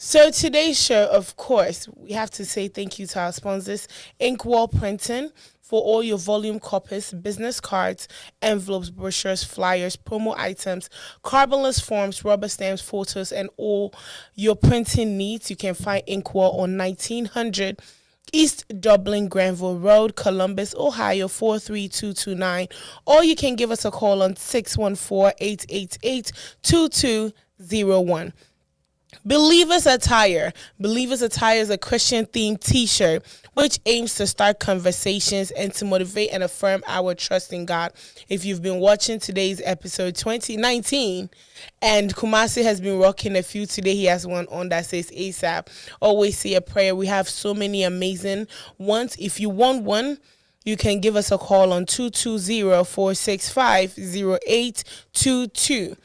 So today's show, of course, we have to say thank you to our sponsors, Inkwall Printing, for all your volume copies, business cards, envelopes, brochures, flyers, promo items, carbonless forms, rubber stamps, photos, and all your printing needs. You can find Inkwall on 1900 East Dublin Granville Road, Columbus, Ohio 43229. Or you can give us a call on 614-888-2201. Believers Attire. Believers Attire is a Christian themed t-shirt which aims to start conversations and to motivate and affirm our trust in God. If you've been watching today's episode 2019 and Kumasi has been rocking a few today, he has one on that says ASAP. Always say a prayer. We have so many amazing ones. If you want one, you can give us a call on 220-465-0822.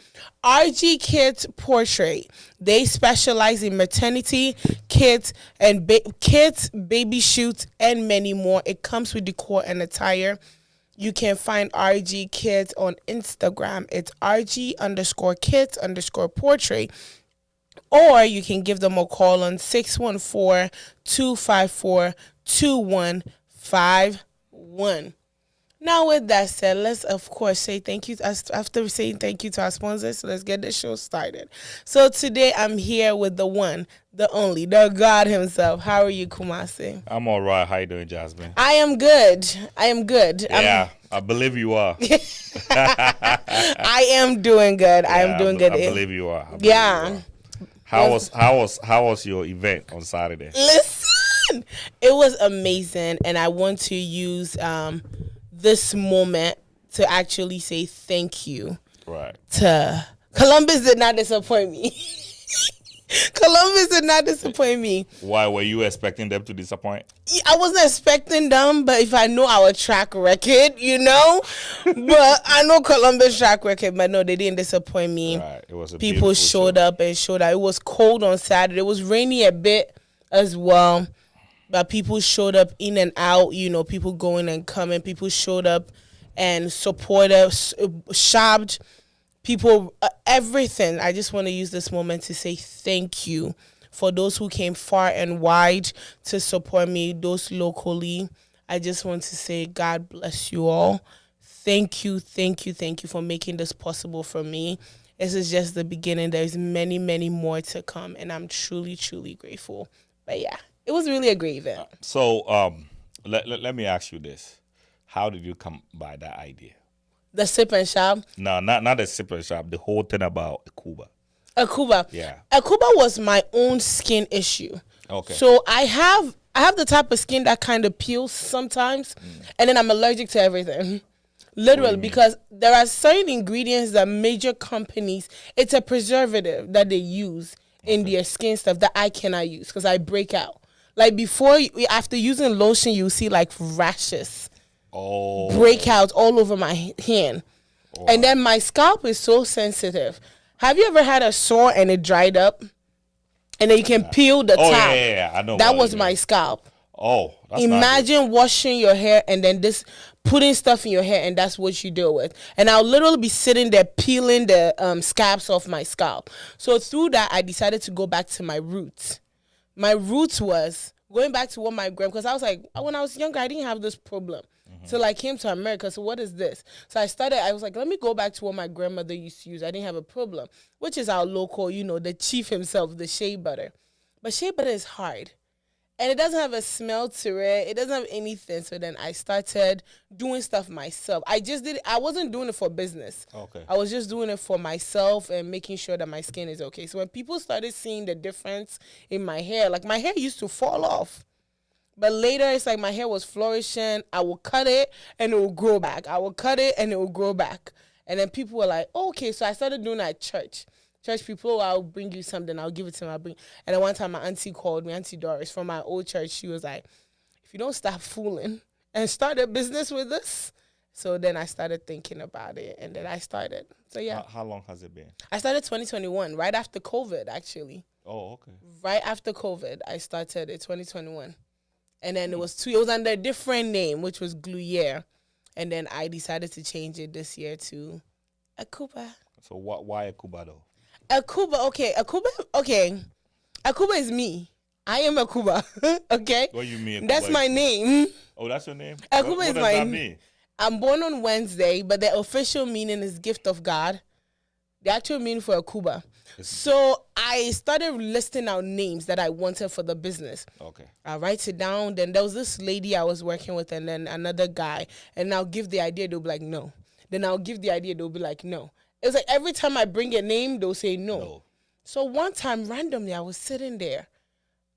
RG Kids Portrait. They specialize in maternity, kids, and kids, baby shoots, and many more. It comes with decor and attire. You can find RG Kids on Instagram. It's RG_kids_portrait. Or you can give them a call on 614-254-2151. Now, with that said, let's, of course, say thank you. After saying thank you to our sponsors, let's get the show started. So today, I'm here with the one, the only, the God himself. How are you, Kumasi? I'm all right. How you doing, Jasmine? I am good. Yeah, I believe you are. I am doing good. I am doing good. I believe you are. Yeah. How was your event on Saturday? Listen, it was amazing, and I want to use this moment to actually say thank you. Right. To Columbus did not disappoint me. Columbus did not disappoint me. Why were you expecting them to disappoint? I wasn't expecting them, but if I know our track record, but I know Columbus track record, but no, they didn't disappoint me. Right. It was a people showed up and showed out. It was cold on Saturday. It was rainy a bit as well. But people showed up in and out, people going and coming. People showed up and supported, shopped, people, everything. I just want to use this moment to say thank you for those who came far and wide to support me, those locally. I just want to say God bless you all. Thank you for making this possible for me. This is just the beginning. There's many, many more to come, and I'm truly, truly grateful. But yeah. It was really a great event. Let me ask you this. How did you come by that idea? The sip and shop? No, not the sip and shop. The whole thing about Akuba. Akuba. Yeah. Akuba was my own skin issue. Okay. So I have the type of skin that kind of peels sometimes, and then I'm allergic to everything. Literally, because there are certain ingredients that major companies, it's a preservative that they use in their skin stuff that I cannot use because I break out. Like after using lotion, you see like rashes, breakouts all over my hand. Oh. And then my scalp is so sensitive. Have you ever had a sore and it dried up? And then you can peel the top. Yeah, I know. That was my scalp. Oh, that's imagine washing your hair and then putting stuff in your hair, and that's what you deal with. And I'll literally be sitting there peeling the scabs off my scalp. So through that, I decided to go back to my roots. My roots was going back to what my because I was like, when I was younger, I didn't have this problem. So I came to America. So what is this? So I was like, let me go back to what my grandmother used to use. I didn't have a problem, which is our local, the chief himself, the shea butter. But shea butter is hard. And it doesn't have a smell to it. It doesn't have anything. So then I started doing stuff myself. I wasn't doing it for business. Okay. I was just doing it for myself and making sure that my skin is okay. So when people started seeing the difference in my hair, like my hair used to fall off. But later it's like my hair was flourishing. I will cut it and it will grow back. I will cut it and it will grow back. And then people were like, oh, okay. So I started doing that at church. Church people, I'll bring you something. I'll give it to them. And then one time my auntie called me, Auntie Doris, from my old church. She was like, if you don't stop fooling and start a business with us. So then I started thinking about it, and then I started. So yeah. How long has it been? I started 2021, right after COVID, actually. Oh, okay. Right after COVID, I started in 2021. And then it was under a different name, which was Gruyere. And then I decided to change it this year to Akuba. So why Akuba though? Akuba, okay. Akuba is me. I am Akuba. Okay? What you mean? That's Akuba my is- name. Oh, that's your name? Akuba What is does my that mean? I'm born on Wednesday, but the official meaning is gift of God. The actual meaning for Akuba. So I started listing out names that I wanted for the business. Okay. I write it down. Then there was this lady I was working with, and then another guy. And I'll give the idea, they'll be like, no. Then I'll give the idea, they'll be like, no. It's like every time I bring a name, they'll say no. No. So one time, randomly, I was sitting there,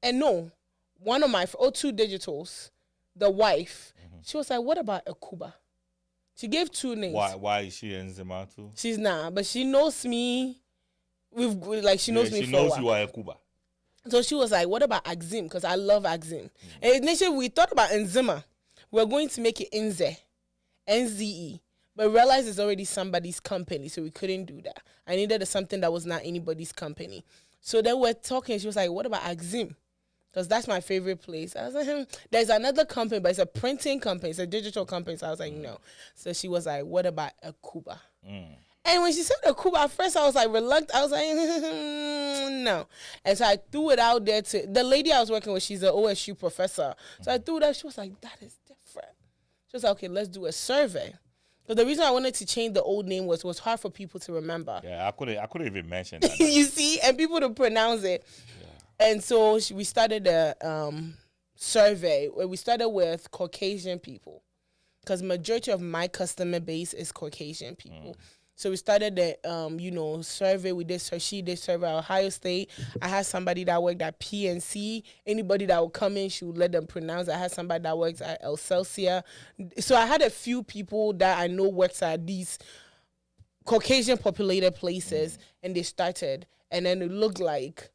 and no, one of my O2 Digitals, the wife, she was like, what about Akuba? She gave two names. Why is she in Zima too? She's not, but she knows me. She knows me She for a knows while. you are a Cuba. So she was like, what about Axim? Because I love Axim. And initially, we thought about Nzima. We're going to make it Nze, Nze. But realized it's already somebody's company, so we couldn't do that. I needed something that was not anybody's company. So then we're talking. She was like, what about Axim? Because that's my favorite place. I was like, there's another company, but it's a printing company. It's a digital company. So I was like, no. So she was like, what about Akuba? And when she said Akuba, at first I was like reluctant. I was like, no. And so I threw it out there to the lady I was working with. She's an OSU professor. So I threw it out. She was like, that is different. She was like, okay, let's do a survey. But the reason I wanted to change the old name was hard for people to remember. Yeah, I couldn't even mention that. You see, and people to pronounce it. Yeah. And so we started a survey where we started with Caucasian people, because majority of my customer base is Caucasian people. So we started the, survey. We did, she did survey at Ohio State. I had somebody that worked at PNC. Anybody that would come in, she would let them pronounce. I had somebody that works at Excelsior. So I had a few people that I know works at these Caucasian populated places, and they started. And then it looked like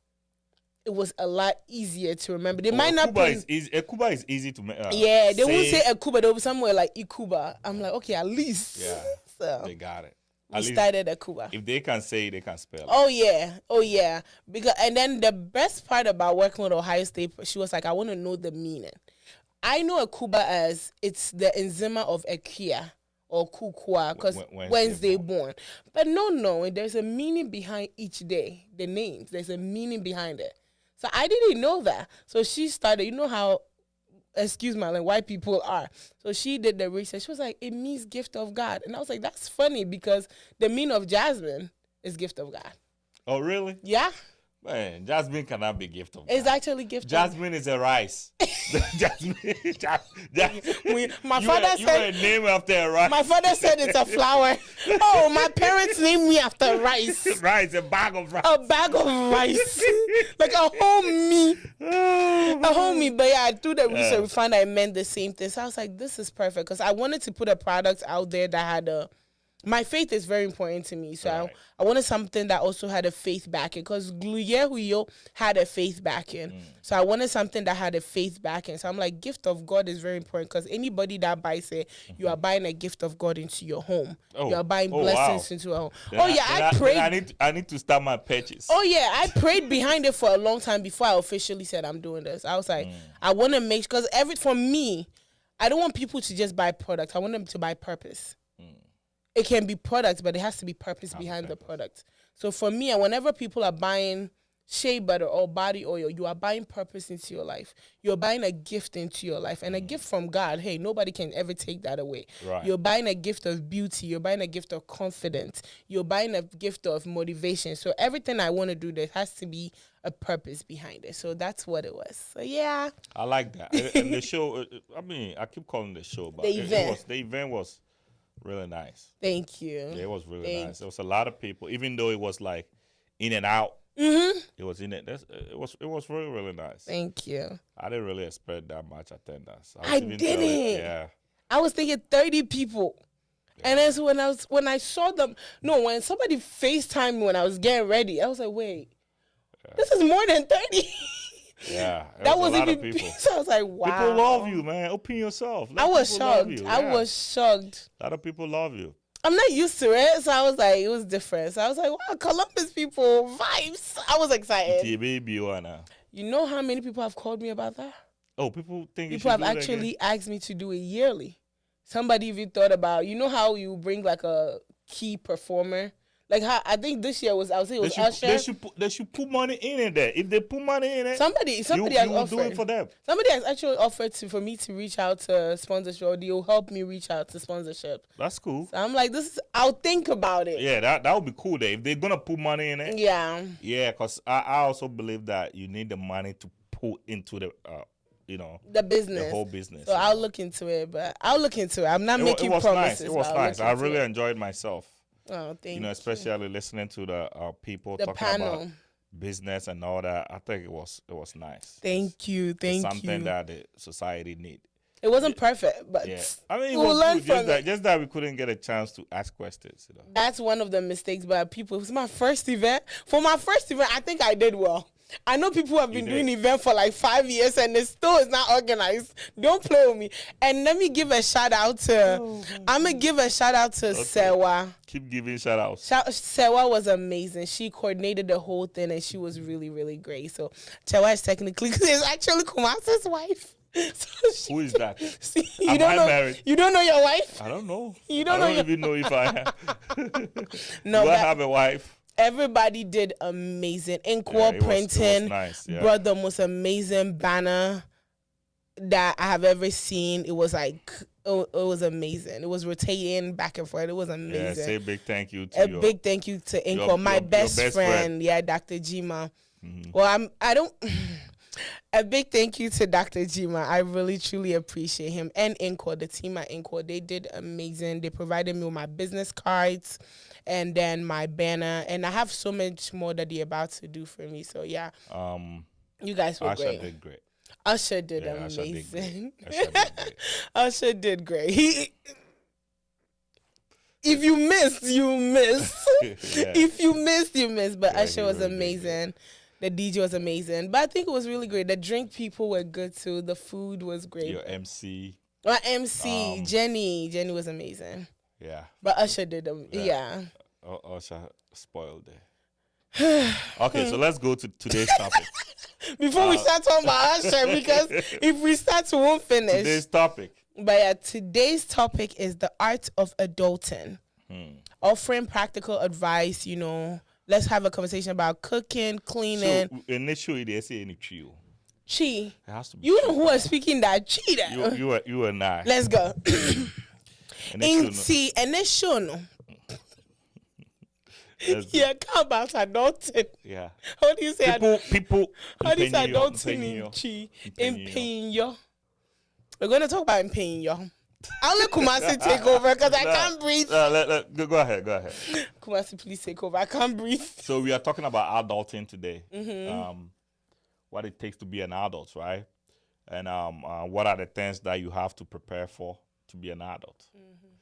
it was a lot easier to remember. They might not Cuba is easy. Cuba is easy to yeah, they won't say Akuba. They'll be somewhere like Ikuba. I'm like, okay, at least. Yeah, so they got it. we started Akuba. If they can say, they can spell. Oh yeah. Because and then the best part about working with Ohio State, she was like, I want to know the meaning. I know Akuba as it's the enzima of Akia or Kukua, because Wednesday born. But no, there's a meaning behind each day. The names, there's a meaning behind it. So I didn't know that. So she started. You know how, excuse my language, white people are. So she did the research. She was like, it means gift of God. And I was like, that's funny, because the meaning of Jasmine is gift of God. Oh, really? Yeah. Man, Jasmine cannot be gift of God. It's actually gift Jasmine is a rice. Jasmine. My father said... You were named after a rice. My father said it's a flower. Oh, my parents named me after rice. Rice, a bag of rice. A bag of rice. Like a whole me. A whole me. But yeah, through the research, we found I meant the same thing. So I was like, this is perfect. Because I wanted to put a product out there that had my faith is very important to me. So right. I wanted something that also had a faith backing, because Gluyehuyo had a faith backing. So I wanted something that had a faith backing. So I'm like, gift of God is very important, because anybody that buys it, you are buying a gift of God into your home. You are buying blessings into a home. I prayed. I need to start my purchase. Oh yeah, I prayed behind it for a long time before I officially said I'm doing this. I was like, I want to make, because for me, I don't want people to just buy products. I want them to buy purpose. It can be products, but it has to be purpose behind the product. So for me, whenever people are buying shea butter or body oil, you are buying purpose into your life. You're buying a gift into your life, and a gift from God. Hey, nobody can ever take that away. Right. You're buying a gift of beauty. You're buying a gift of confidence. You're buying a gift of motivation. So everything I want to do, there has to be a purpose behind it. So that's what it was. So yeah. I like that. And the show, I keep calling the show, but the event was really nice. Thank you. Yeah, it was really nice. There was a lot of people, even though it was like in and out. It was in it. It was really, really nice. Thank you. I didn't really expect that much attendance. I didn't. Yeah. I was thinking 30 people. Yeah. And then so when I saw them, when somebody FaceTimed me when I was getting ready, I was like, wait, this is more than 30. Yeah, that was a lot even of people. So I was like, wow. People love you, man. Open yourself. I was shocked. I was shocked. A lot of people love you. I'm not used to it, so I was like, it was different. So I was like, wow, Columbus people vibes. I was excited. You know how many people have called me about that? Oh, people think people have actually asked me to do it yearly. Somebody even thought about, you know how you bring like a key performer, Like how I think this year was, I would say it was Usher. They should put money in there. If they put money in it, somebody has offered. Do it for them. Somebody has actually offered for me to reach out to sponsorship, or they'll help me reach out to sponsorship. That's cool. So I'm like, I'll think about it. Yeah, that would be cool. There, if they're gonna put money in it. Yeah. Yeah, because I also believe that you need the money to put into the the business, the whole business. So I'll look into it, I'm not making promises. It was nice. I really enjoyed myself. Oh, thank you. Especially listening to the people the talking panel. about business and all that. I think it was nice. Thank you. It's something that the society need. It wasn't perfect, but I mean, it was good. Just that we couldn't get a chance to ask questions. That's one of the mistakes by people. It was my first event. For my first event, I think I did well. I know people have been doing event for like 5 years and it still is not organized. Don't play with me. And let me give a shout out to Sewa. Keep giving shout outs. Sewa was amazing. She coordinated the whole thing and she was really, really great. So Sewa is actually Kumasi's wife. Who is that? Married? You don't know your wife? I don't know. You don't even know if I have. No, Do I have a wife? Everybody did amazing. Inkwell printing nice, brought the most amazing banner that I have ever seen. It was like, it was amazing. It was rotating back and forth. It was amazing. Yeah, say a big thank you to big thank you to Inkwell, my best friend. Yeah, Dr. Jima. Mm-hmm. Well, a big thank you to Dr. Jima. I really, truly appreciate him. And Inkwell, the team at Inkwell, they did amazing. They provided me with my business cards and then my banner. And I have so much more that they're about to do for me. So, yeah. You guys were great. Usher did great. Usher did amazing. Usher did great. If you missed, you missed. If you missed, you missed. But Usher was amazing. The DJ was amazing. But I think it was really great. The drink people were good too. The food was great. Your MC. My MC, Jenny. Jenny was amazing. Yeah. But Usher did them. Yeah. Usher spoiled it. Okay, so let's go to today's topic. Before we start talking about Usher, because if we start, we won't finish. Today's topic. But yeah, today's topic is the art of adulting. Offering practical advice, Let's have a conversation about cooking, cleaning. So initially, they say any trio. Chi. It has to be. You know who is speaking that chi that? You and I. Let's go. Inti and then show no. Yeah, come about adulting. Yeah. How do you say people? How do you say adulting in chi? Empeño. We're going to talk about empeño. I'll let Kumasi take over because I can't breathe. Go ahead. Kumasi, please take over. I can't breathe. So we are talking about adulting today. Mm-hmm. What it takes to be an adult, right? And what are the things that you have to prepare for to be an adult? Mm-hmm.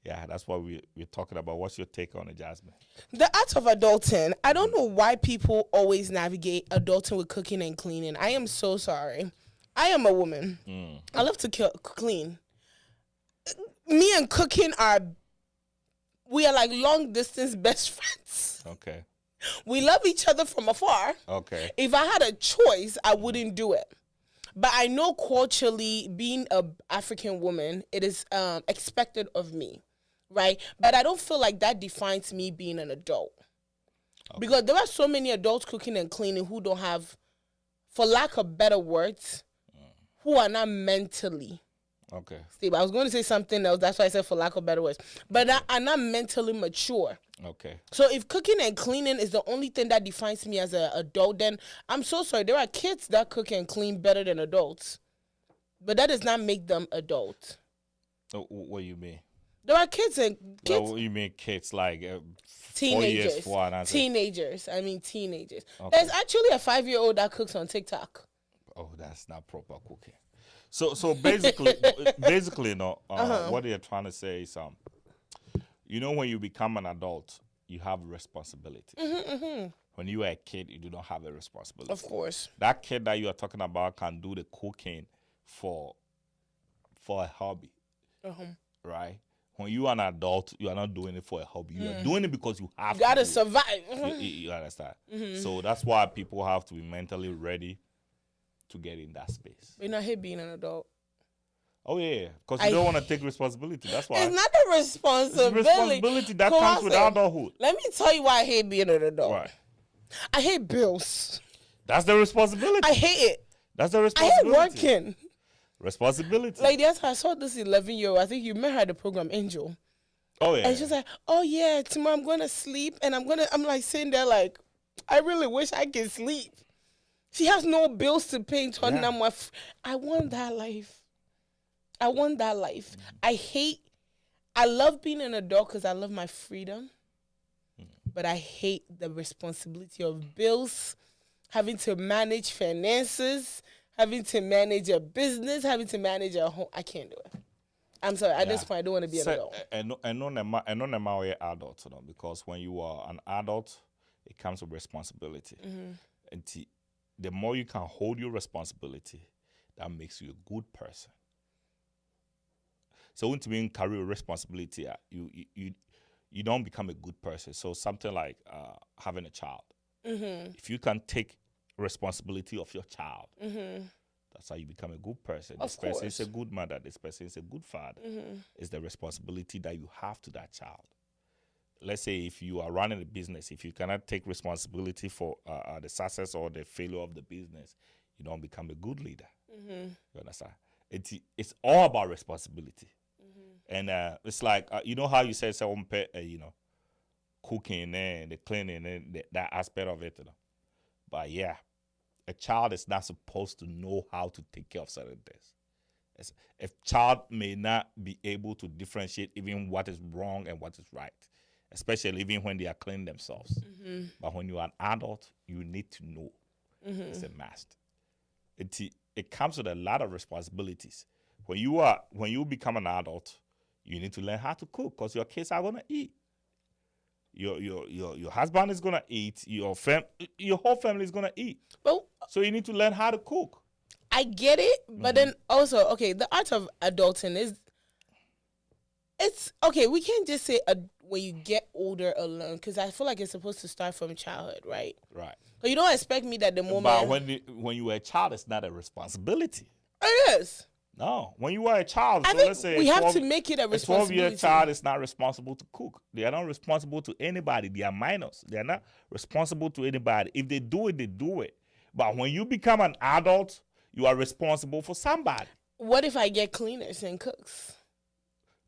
Yeah, that's what we're talking about. What's your take on it, Jasmine? The art of adulting. I don't know why people always navigate adulting with cooking and cleaning. I am so sorry. I am a woman. I love to clean. Me and cooking we are like long distance best friends. Okay. We love each other from afar. Okay. If I had a choice, I wouldn't do it. But I know culturally, being an African woman, it is expected of me, right? But I don't feel like that defines me being an adult. Okay. Because there are so many adults cooking and cleaning who don't have, for lack of better words, who are not mentally stable. I was going to say something else. That's why I said for lack of better words. But I'm not mentally mature. Okay. So if cooking and cleaning is the only thing that defines me as an adult, then I'm so sorry. There are kids that cook and clean better than adults. But that does not make them adult. What do you mean? There are kids. What do you mean kids? Like teenagers. 4 years, teenagers. I mean teenagers. Okay. There's actually a 5-year-old that cooks on TikTok. Oh, that's not proper cooking. So basically, what they're trying to say is, when you become an adult, you have responsibility. When you are a kid, you do not have a responsibility. Of course. That kid that you are talking about can do the cooking for a hobby, right? When you are an adult, you are not doing it for a hobby. You are doing it because you have to. You got to survive. You understand? So that's why people have to be mentally ready to get in that space. You're not here being an adult. Oh yeah, because you don't want to take responsibility. That's why. It's not a responsibility. It's responsibility that comes with adulthood. Let me tell you why I hate being an adult. Right. I hate bills. That's the responsibility. I hate it. That's the responsibility. I hate working. Responsibility. Like that's how I saw this 11-year-old. I think you met her at the program, Angel. Oh yeah. And she's like, "Oh yeah, tomorrow I'm gonna sleep," and I'm like sitting there like, I really wish I could sleep. She has no bills to pay. And I'm like, I want that life. I want that life. I love being an adult because I love my freedom, but I hate the responsibility of bills, having to manage finances, having to manage a business, having to manage a home. I can't do it. I'm sorry. At this point, I don't want to be an adult. I know you're adult, because when you are an adult, it comes with responsibility. And the more you can hold your responsibility, that makes you a good person. So when to be in career responsibility, you don't become a good person. So something like having a child. If you can take responsibility of your child, that's how you become a good person. This person is a good mother. This person is a good father. It's the responsibility that you have to that child. Let's say if you are running a business, if you cannot take responsibility for the success or the failure of the business, you don't become a good leader. You understand? It's all about responsibility. And it's like, you know how you said someone cooking and the cleaning and that aspect of it. But yeah, a child is not supposed to know how to take care of certain things. A child may not be able to differentiate even what is wrong and what is right, especially even when they are cleaning themselves. But when you are an adult, you need to know. It's a must. It comes with a lot of responsibilities. When you become an adult, you need to learn how to cook because your kids are gonna eat. Your husband is gonna eat. Your whole family is gonna eat. But, so you need to learn how to cook. I get it, but then also, okay, the art of adulting it's okay. We can't just say when you get older alone, because I feel like it's supposed to start from childhood, right? Right. So you don't expect me that the moment. But when you were a child, it's not a responsibility. It is. No, when you are a child, I so think let's say we have to make it a responsibility. A 12-year child is not responsible to cook. They are not responsible to anybody. They are minors. They are not responsible to anybody. If they do it, they do it. But when you become an adult, you are responsible for somebody. What if I get cleaners and cooks?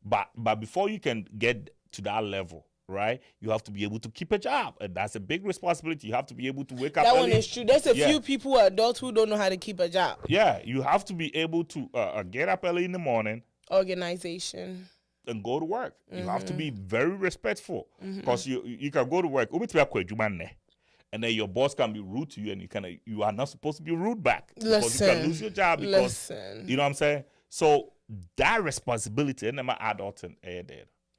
But before you can get to that level, right, you have to be able to keep a job. And that's a big responsibility. You have to be able to wake up early. That one is true. There's a few people who are adults who don't know how to keep a job. Yeah, you have to be able to get up early in the morning. Organization. And go to work. You have to be very respectful. Because you can go to work. And then your boss can be rude to you and you are not supposed to be rude back. Because you can lose your job because, you know what I'm saying? So that responsibility, and my adult and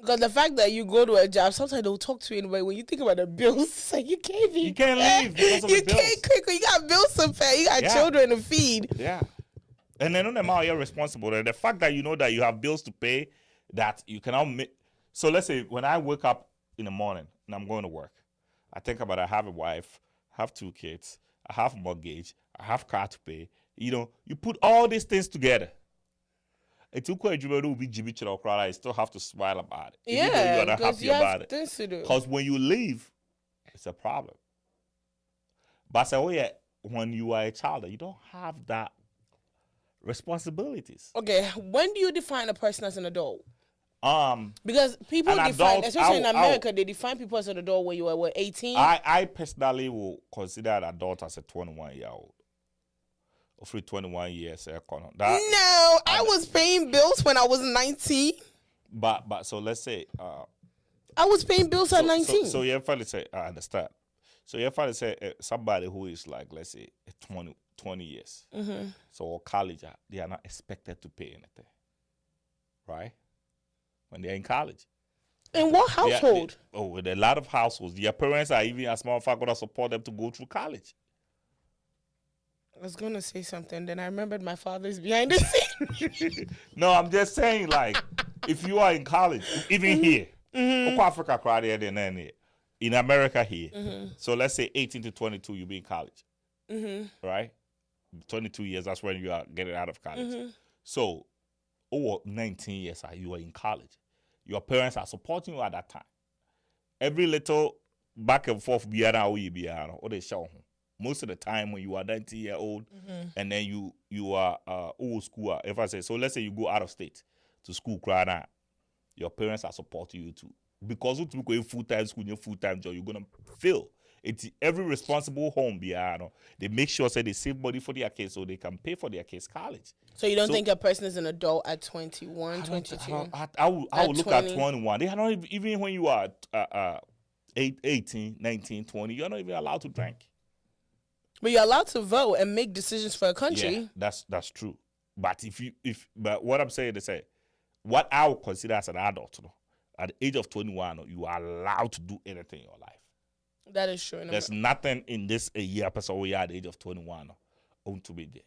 because the fact that you go to a job, sometimes they'll talk to you anyway. When you think about the bills, it's like you can't leave because of the bills. You can't cook. You got bills to pay. You got children to feed. Yeah. And then on the amount you're responsible. And the fact that you know that you have bills to pay, that you cannot make. So let's say when I wake up in the morning and I'm going to work, I think about I have a wife, I have 2 kids, I have a mortgage, I have car to pay. You know, you put all these things together. It's okay, you still have to smile about it. Yeah, even though you are not happy about it. Things to do. Because when you leave, it's a problem. But I say, when you are a child, you don't have that responsibilities. Okay, when do you define a person as an adult? Because people define, adult, especially in America, they define people as an adult when you are 18. I personally will consider an adult as a 21-year-old. Or 21 years. I was paying bills when I was 19. But so let's say I was paying bills at 19. So you ever say, I understand. So you ever say somebody who is like, let's say 20 years. So college, they are not expected to pay anything. Right? When they're in college. In what household? In a lot of households. Their parents are even, as a matter of fact, going to support them to go through college. I was going to say something, then I remembered my father's behind the scene. No, I'm just saying, like, if you are in college, even here, Africa, in America here, so let's say 18 to 22, you be in college, right? 22 years, that's when you are getting out of college. So, 19 years, you are in college. Your parents are supporting you at that time. Every little back and forth, or they show. Most of the time when you are 19-year-old and then you are old school, if I say, so let's say you go out of state to school, your parents are supporting you too. Because you go in full-time school, your full-time job, you're going to fail. It's every responsible home, they make sure they save money for their kids so they can pay for their kids' college. So you don't think a person is an adult at 21, 22? I would look at 21. They are not even when you are 18, 19, 20, you're not even allowed to drink. But you're allowed to vote and make decisions for a country. Yeah, that's true. But but what I'm saying is, what I would consider as an adult, at the age of 21, you are allowed to do anything in your life. That is true. There's nothing in this a year person we are at the age of 21 to be there.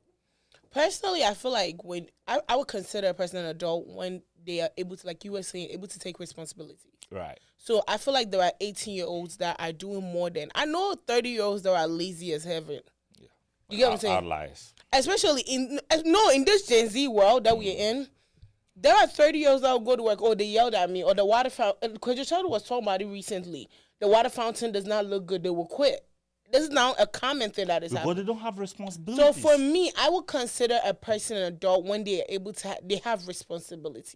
Personally, I feel like when I would consider a person an adult when they are able to, like you were saying, able to take responsibility. Right. So I feel like there are 18-year-olds that are doing more than I know 30-year-olds that are lazy as heaven. Yeah. You get what I'm saying? Outliers. Especially in this Gen Z world that we're in, there are 30-year-olds that will go to work, or they yelled at me, or the water fountain. Because your child was talking about it recently. The water fountain does not look good. They will quit. This is now a common thing that is happening. But they don't have responsibilities. So for me, I would consider a person an adult when they are able to. They have responsibilities,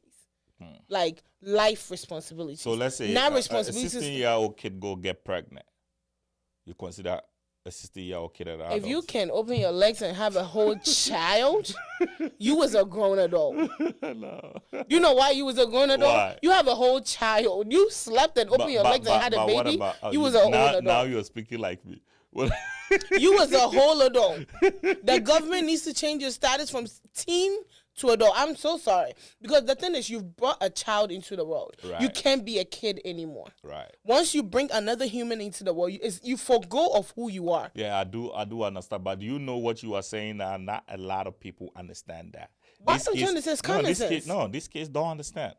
like life responsibilities. So let's say not a responsibilities. 16-year-old kid go get pregnant. You consider a 16-year-old kid an adult? If you can open your legs and have a whole child, you was a grown adult. No. You know why you was a grown adult? Why? You have a whole child. You slept and opened your legs and had a baby. You was a whole adult. Now you're speaking like me. You was a whole adult. The government needs to change your status from teen to adult. I'm so sorry. Because the thing is, you've brought a child into the world. Right. You can't be a kid anymore. Right. Once you bring another human into the world, you forgo of who you are. Yeah, I do understand. But do you know what you are saying now? Not a lot of people understand that. Why don't you understand? Common sense. These kids don't understand.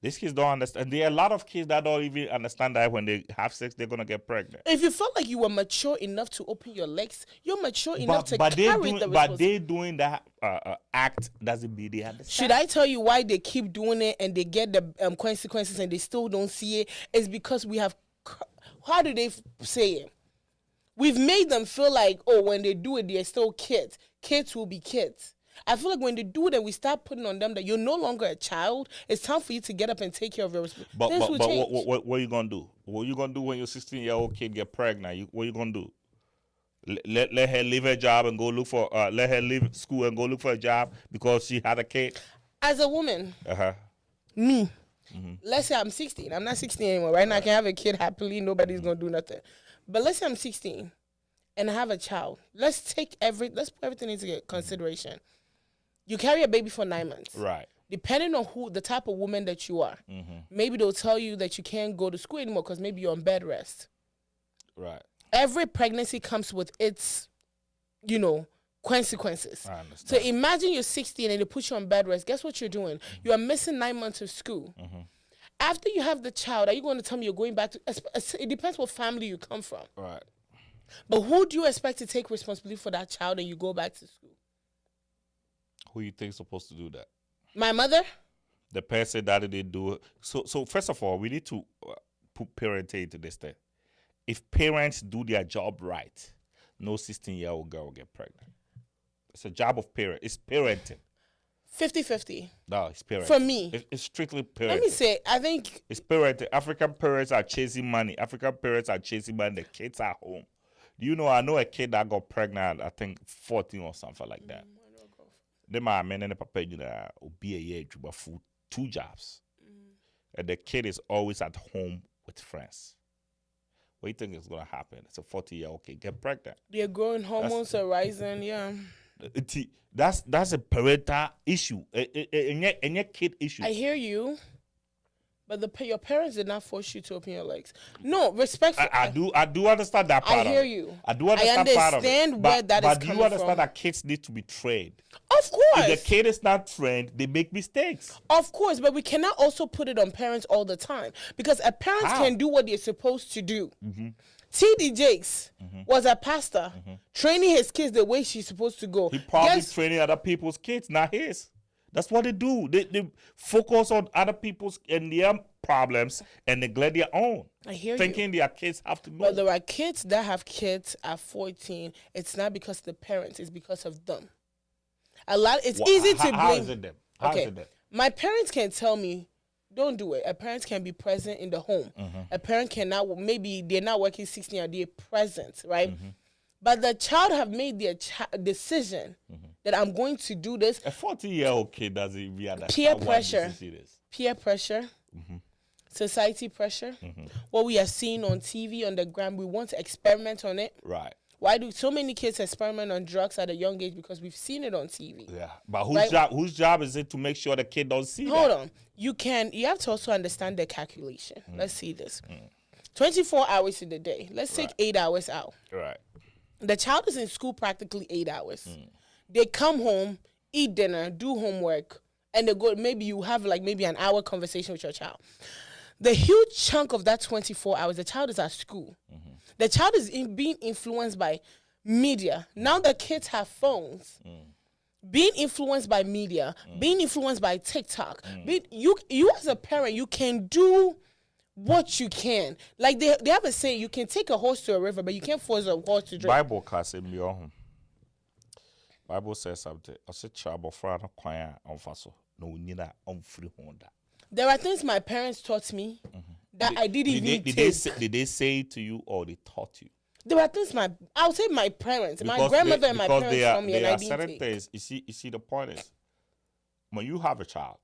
These kids don't understand. There are a lot of kids that don't even understand that when they have sex, they're going to get pregnant. If you felt like you were mature enough to open your legs, you're mature enough to carry the responsibility. But they doing that act doesn't mean they understand. Should I tell you why they keep doing it and they get the consequences and they still don't see it? It's because we have, how do they say it? We've made them feel like, oh, when they do it, they're still kids. Kids will be kids. I feel like when they do it and we start putting on them that you're no longer a child, it's time for you to get up and take care of your responsibility. But what are you going to do? What are you going to do when your 16-year-old kid get pregnant? What are you going to do? Let her leave her job and go look for, let her leave school and go look for a job because she had a kid? As a woman, me, let's say I'm 16. I'm not 16 anymore. Right now I can have a kid happily. Nobody's going to do nothing. But let's say I'm 16 and I have a child. Let's put everything into consideration. You carry a baby for 9 months. Right. Depending on the type of woman that you are, maybe they'll tell you that you can't go to school anymore because maybe you're on bed rest. Right. Every pregnancy comes with its, consequences. I understand. So imagine you're 16 and they put you on bed rest. Guess what you're doing? You are missing 9 months of school. After you have the child, are you going to tell me you're going back to... It depends what family you come from. Right. But who do you expect to take responsibility for that child and you go back to school? Who you think is supposed to do that? My mother? The person that they do. So first of all, we need to put parenting into this thing. If parents do their job right, no 16-year-old girl will get pregnant. It's a job of parent. It's parenting. 50-50. No, it's parenting. For me. It's strictly parenting. Let me say, I think... It's parenting. African parents are chasing money. The kids are home. Do you know, I know a kid that got pregnant, I think 14 or something like that. Then my man and the papa will be a year for 2 jobs. And the kid is always at home with friends. What do you think is going to happen? It's a 40-year-old kid get pregnant. They're growing, hormones are rising, yeah. That's a parental issue, a kid issue. I hear you. But your parents did not force you to open your legs. No, respectfully. I do understand that part. I hear you. I do understand part of it. I understand where that is coming from. But do you understand that kids need to be trained? Of course. If the kid is not trained, they make mistakes. Of course, but we cannot also put it on parents all the time. Because a parent can do what they're supposed to do. T.D. Jakes was a pastor, training his kids the way she's supposed to go. He probably training other people's kids, not his. That's what they do. They focus on other people's and their problems and neglect their own. I hear thinking their kids have to know. But there are kids that have kids at 14. It's not because of the parents. It's because of them. It's easy to blame. How is it them? How is it them? My parents can tell me, don't do it. A parent can be present in the home. A parent cannot, maybe they're not working 16 hours, they're present, right? But the child have made their decision that I'm going to do this. A 40-year-old kid doesn't even understand Peer what pressure. decision is. Peer pressure. Society pressure. What we are seeing on TV, on the gram, we want to experiment on it. Right. Why do so many kids experiment on drugs at a young age? Because we've seen it on TV. Yeah, but whose job is it to make sure the kid don't see that? Hold on. You have to also understand the calculation. Let's see this. 24 hours in the day. Let's take 8 hours out. Right. The child is in school practically 8 hours. They come home, eat dinner, do homework, and they go. Maybe you have maybe an hour conversation with your child. The huge chunk of that 24 hours, the child is at school. The child is being influenced by media. Now the kids have phones. Being influenced by media, being influenced by TikTok. You as a parent, you can do what you can. Like they have a saying, you can take a horse to a river, but you can't force a horse to drink. Bible says in your home. Bible says something. I said, "Chabo frana kwaya on faso no nina on free honda." There are things my parents taught me that I didn't even take. Did they say it to you or they taught you? There are things I would say my parents, my grandmother and my parents taught me, and I didn't take. Things. You see, the point is, when you have a child,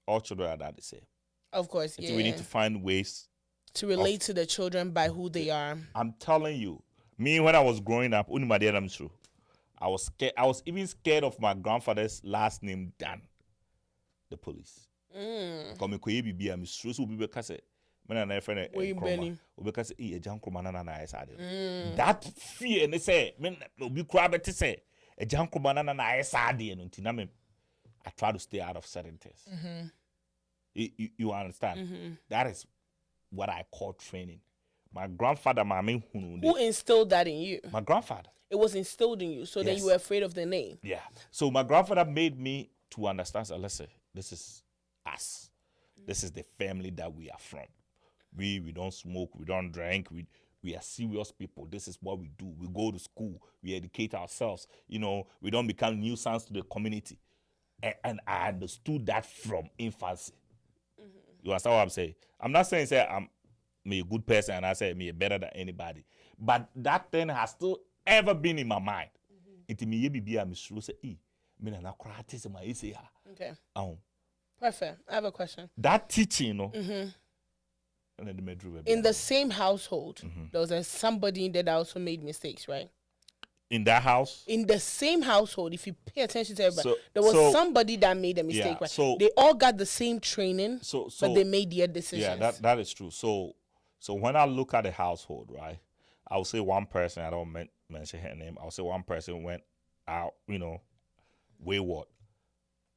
all children are not the same. Of course, yeah. So we need to find ways to relate to the children by who they are. I'm telling you, me when I was growing up, I was scared. I was even scared of my grandfather's last name, Dan. The police. Come I'm sure so be say when I friend that fear and they say men be crab to say a janko banana na I try to stay out of certain things. You understand? That is what I call training. My grandfather, who instilled that in you? My grandfather. It was instilled in you, so then you were afraid of the name. Yeah. So my grandfather made me to understand. So listen, this is us. This is the family that we are from. We don't smoke. We don't drink. We are serious people. This is what we do. We go to school. We educate ourselves. You know, we don't become nuisance to the community. And I understood that from infancy. You understand what I'm saying? I'm not saying I'm a good person and I say me better than anybody. But that thing has still ever been in my mind. It me be I'm sure say me na krati my say okay. Perfect. I have a question. That teaching, in the same household, there was somebody in there that also made mistakes, right? In that house? In the same household, if you pay attention to everybody, there was somebody that made a mistake, right? So they all got the same training, but they made their decisions. Yeah, that is true. So when I look at the household, right, I would say one person, I don't mention her name, I would say one person went out, wayward.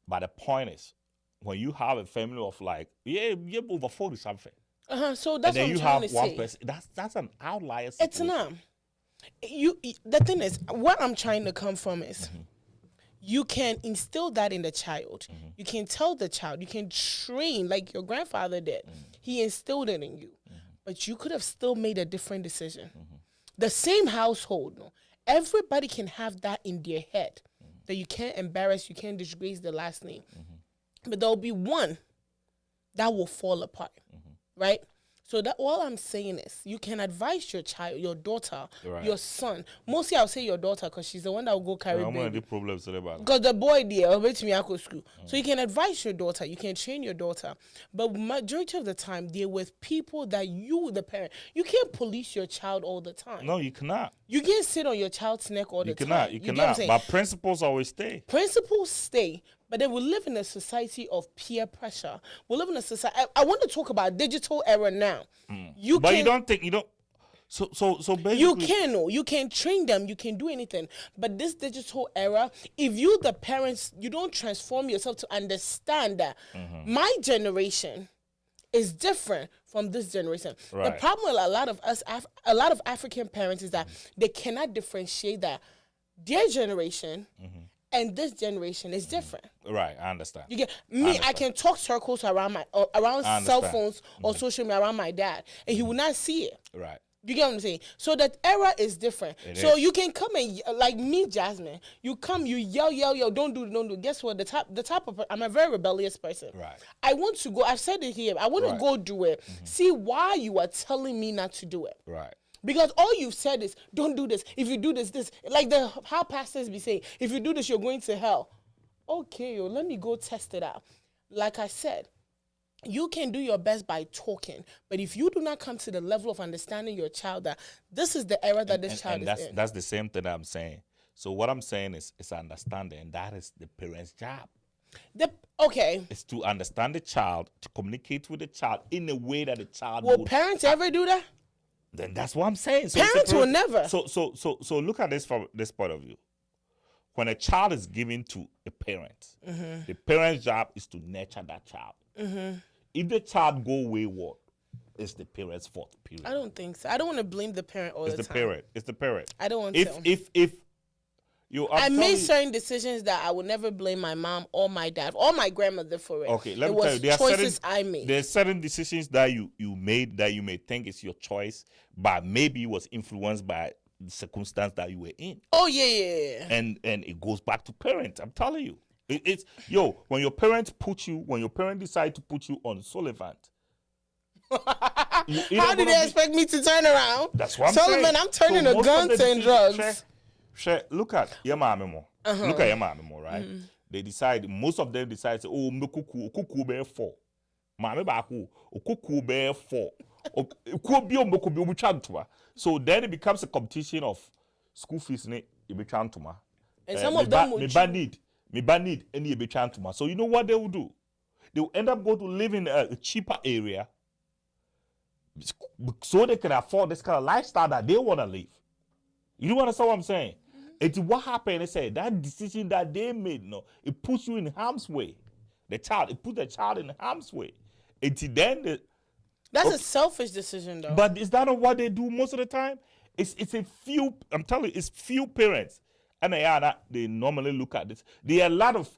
But the point is, when you have a family of you're over 40 something. So that's what I'm trying to say. And then you have one person. That's an outlier situation. It's not. The thing is, what I'm trying to come from is, you can instill that in the child. You can tell the child. You can train like your grandfather did. He instilled it in you, but you could have still made a different decision. The same household, no, everybody can have that in their head that you can't embarrass, you can't disgrace the last name. But there'll be one that will fall apart, right? So that all I'm saying is you can advise your child, your daughter, your son. Mostly I'll say your daughter because she's the one that will go carry baby. Because the boy there, school. So you can advise your daughter, you can train your daughter. But majority of the time, they're with people that you, the parent, you can't police your child all the time. No, you cannot. You can't sit on your child's neck all the time. You cannot. But principles always stay. Principles stay. But then we live in a society of peer pressure. We live in a society. I want to talk about digital era now. You don't think you don't. So basically, you can train them. You can do anything. But this digital era, if you the parents, you don't transform yourself to understand that my generation is different from this generation. Right. The problem with a lot of African parents is that they cannot differentiate that their generation and this generation is different. Right, I understand. You get me. I can talk circles around my around cell phones or social media around my dad, and he will not see it. Right. You get what I'm saying? So that era is different. You can come and like me, Jasmine. You come, you yell, don't do. Guess what? The type of I'm a very rebellious person. Right. I want to go. I've said it here. I want to go do it. See why you are telling me not to do it. Right. Because all you've said is don't do this. If you do this, like how pastors be saying, if you do this, you're going to hell. Okay, let me go test it out. Like I said, you can do your best by talking, but if you do not come to the level of understanding your child that this is the era that this child is in. That's the same thing I'm saying. So what I'm saying is understanding, and that is the parent's job. Okay. It's to understand the child, to communicate with the child in a way that the child will parents ever do that? Then that's what I'm saying. So parents will never. So look at this from this point of view. When a child is given to a parent, the parent's job is to nurture that child. If the child go wayward, it's the parent's fault. Period. I don't think so. I don't want to blame the parent all the time. It's the parent. I don't want to. If you, I made certain decisions that I would never blame my mom or my dad or my grandmother for it. Okay, let me tell you, there are choices I made. There are certain decisions that you made that you may think is your choice, but maybe it was influenced by the circumstance that you were in. Oh yeah. And it goes back to parents. I'm telling you, it's when your parents decide to put you on Sullivan. How did they expect me to turn around? That's what I'm saying. Sullivan, I'm turning to guns and drugs. Look at your mama. Look at your mama, right? They decide. Most of them decide. Oh, me kuku be 4. Mama ba ku kuku be 4. So then it becomes a competition of school fees. And some of them will need any be chantuma. So you know what they will do? They will end up going to live in a cheaper area, so they can afford this kind of lifestyle that they want to live. You understand what I'm saying? It's what happened. They say that decision that they made, it puts you in harm's way. It put the child in harm's way. That's a selfish decision, though. But is that not what they do most of the time? It's a few. I'm telling you, it's few parents, and they normally look at this. There are a lot of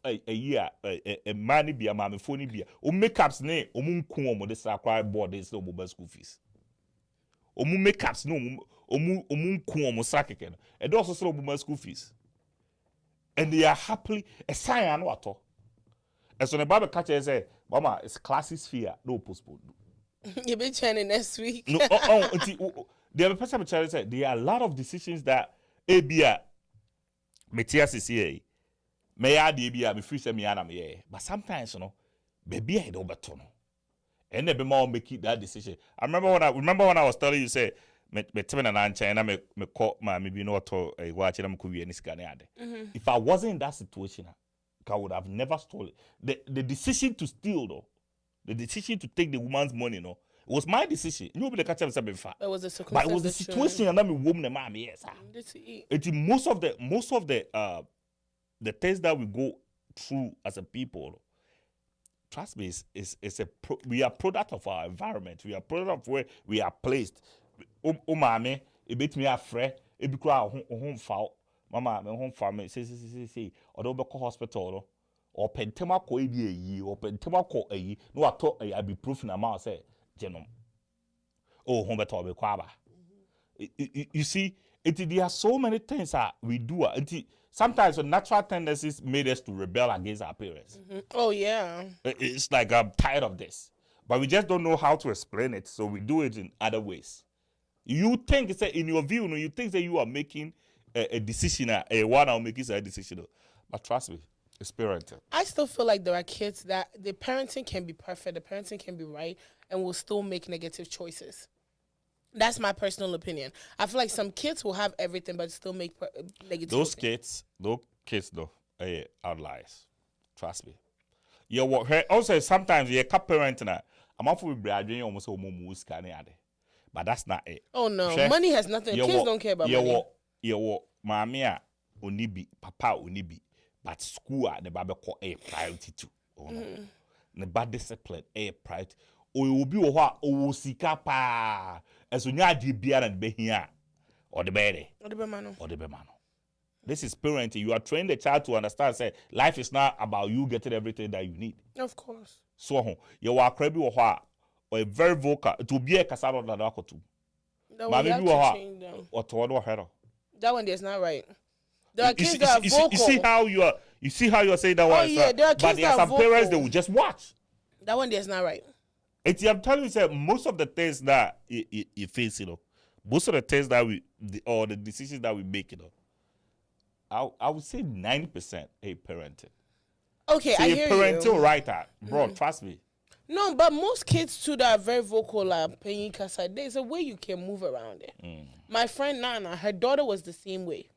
money be a mommy phone be o makeups ne o mun kun this acquire board this no mobile school fees. O mun makeups no o mun kun sakeke. And also so mobile school fees. And they are happily a sign no at all. And so the Bible catcher say, "Mama, it's classes fear no postpone." You'll be training next week. No, the person said there are a lot of decisions that ABA Metias is here. May I be free me but sometimes baby I don't better and the more make that decision. I remember when I was telling you say me tell and China me call my maybe not to watch them could be any scan. If I wasn't in that situation, I would have never stolen the decision to steal though. The decision to take the woman's money, it was my decision. You know, the catch up before. It was a circumstance. But it was the situation, and I'm a woman, and mommy, yes. It's most of the things that we go through as a people. Trust me, we are product of our environment. We are product of where we are placed. Mommy, it beat me afraid. It because home foul. Mama, my home family say, or don't go hospital. Or pentema ko ebi or pentema ko no ato ibuprofen ama say genome oh home beto be kwaba. You see there are so many things that we do sometimes the natural tendencies made us to rebel against our parents. Oh yeah, it's like I'm tired of this, but we just don't know how to explain it, so we do it in other ways. You think it's in your view, you think that you are making a decision, a one are making a decision, but trust me, it's parenting. I still feel like there are kids that the parenting can be perfect, the parenting can be right, and will still make negative choices. That's my personal opinion. I feel like some kids will have everything but still make negative those kids though, outliers. Trust me. Also sometimes you're a parent now. I'm off with Bradley almost almost but that's not it. Oh no, money has nothing. Kids don't care about money. Mamia onibi, papa onibi. But school the Bible call a priority too. The bad discipline a priority. O you will be o sika pa as when you are the beer and be here or the bed Or the bemano. This is parenting. You are training the child to understand, say, life is not about you getting everything that you need. Of course. So, you are crabby or very vocal to be a casado than alcohol. That one you have to change them. Or to order her. That one there's not right. There are kids that are vocal. You see how you're saying that one. Yeah, there are kids but there are some parents that will just watch. That one there's not right. I'm telling you, sir, most of the things that you face, most of the things that or the decisions that we make, I would say 90% parenting. Okay, I hear you. Parental writer, bro, trust me. No, but most kids too that are very vocal paying casa, there's a way you can move around it. My friend Nana, her daughter was the same way.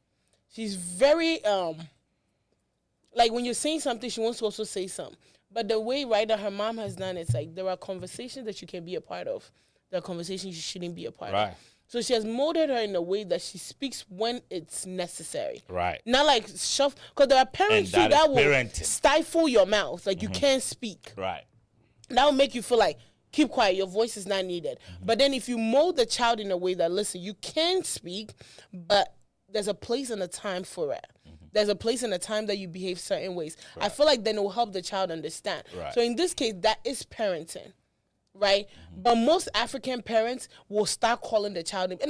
She's very like when you're saying something, she wants to also say something. But the way that her mom has done, it's like there are conversations that you can be a part of. There are conversations you shouldn't be a part of. So she has molded her in a way that she speaks when it's necessary. Right. Not like shove, because there are parents too that will stifle your mouth, like you can't speak. Right. That will make you feel like, keep quiet, your voice is not needed. But then if you mold the child in a way that, listen, you can speak, but there's a place and a time for it. There's a place and a time that you behave certain ways. I feel like then it will help the child understand. So in this case, that is parenting, right? But most African parents will start calling the child, and then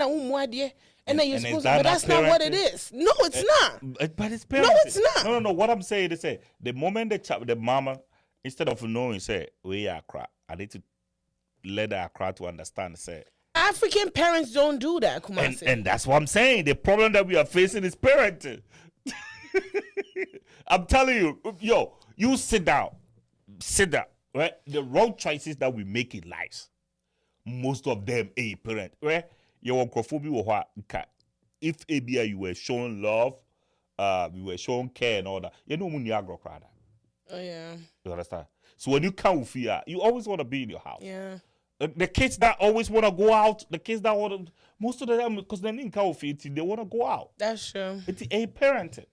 you're supposed to, but that's not what it is. No, it's not. But it's parenting. No, it's not. No. What I'm saying is, the moment the mama, instead of knowing, say, we are cry, I need to let her cry to understand, say. African parents don't do that, Kumasi. And that's what I'm saying. The problem that we are facing is parenting. I'm telling you, you sit down, right? The wrong choices that we make in life, most of them a parent, right? Your microphobia, if you were showing love, you were showing care and all that, when you are going to cry. Oh yeah. You understand? So when you come with fear, you always want to be in your house. Yeah. The kids that always want to go out, the kids that want to, most of the time, because they didn't come with it, they want to go out. That's true. It's a parenting.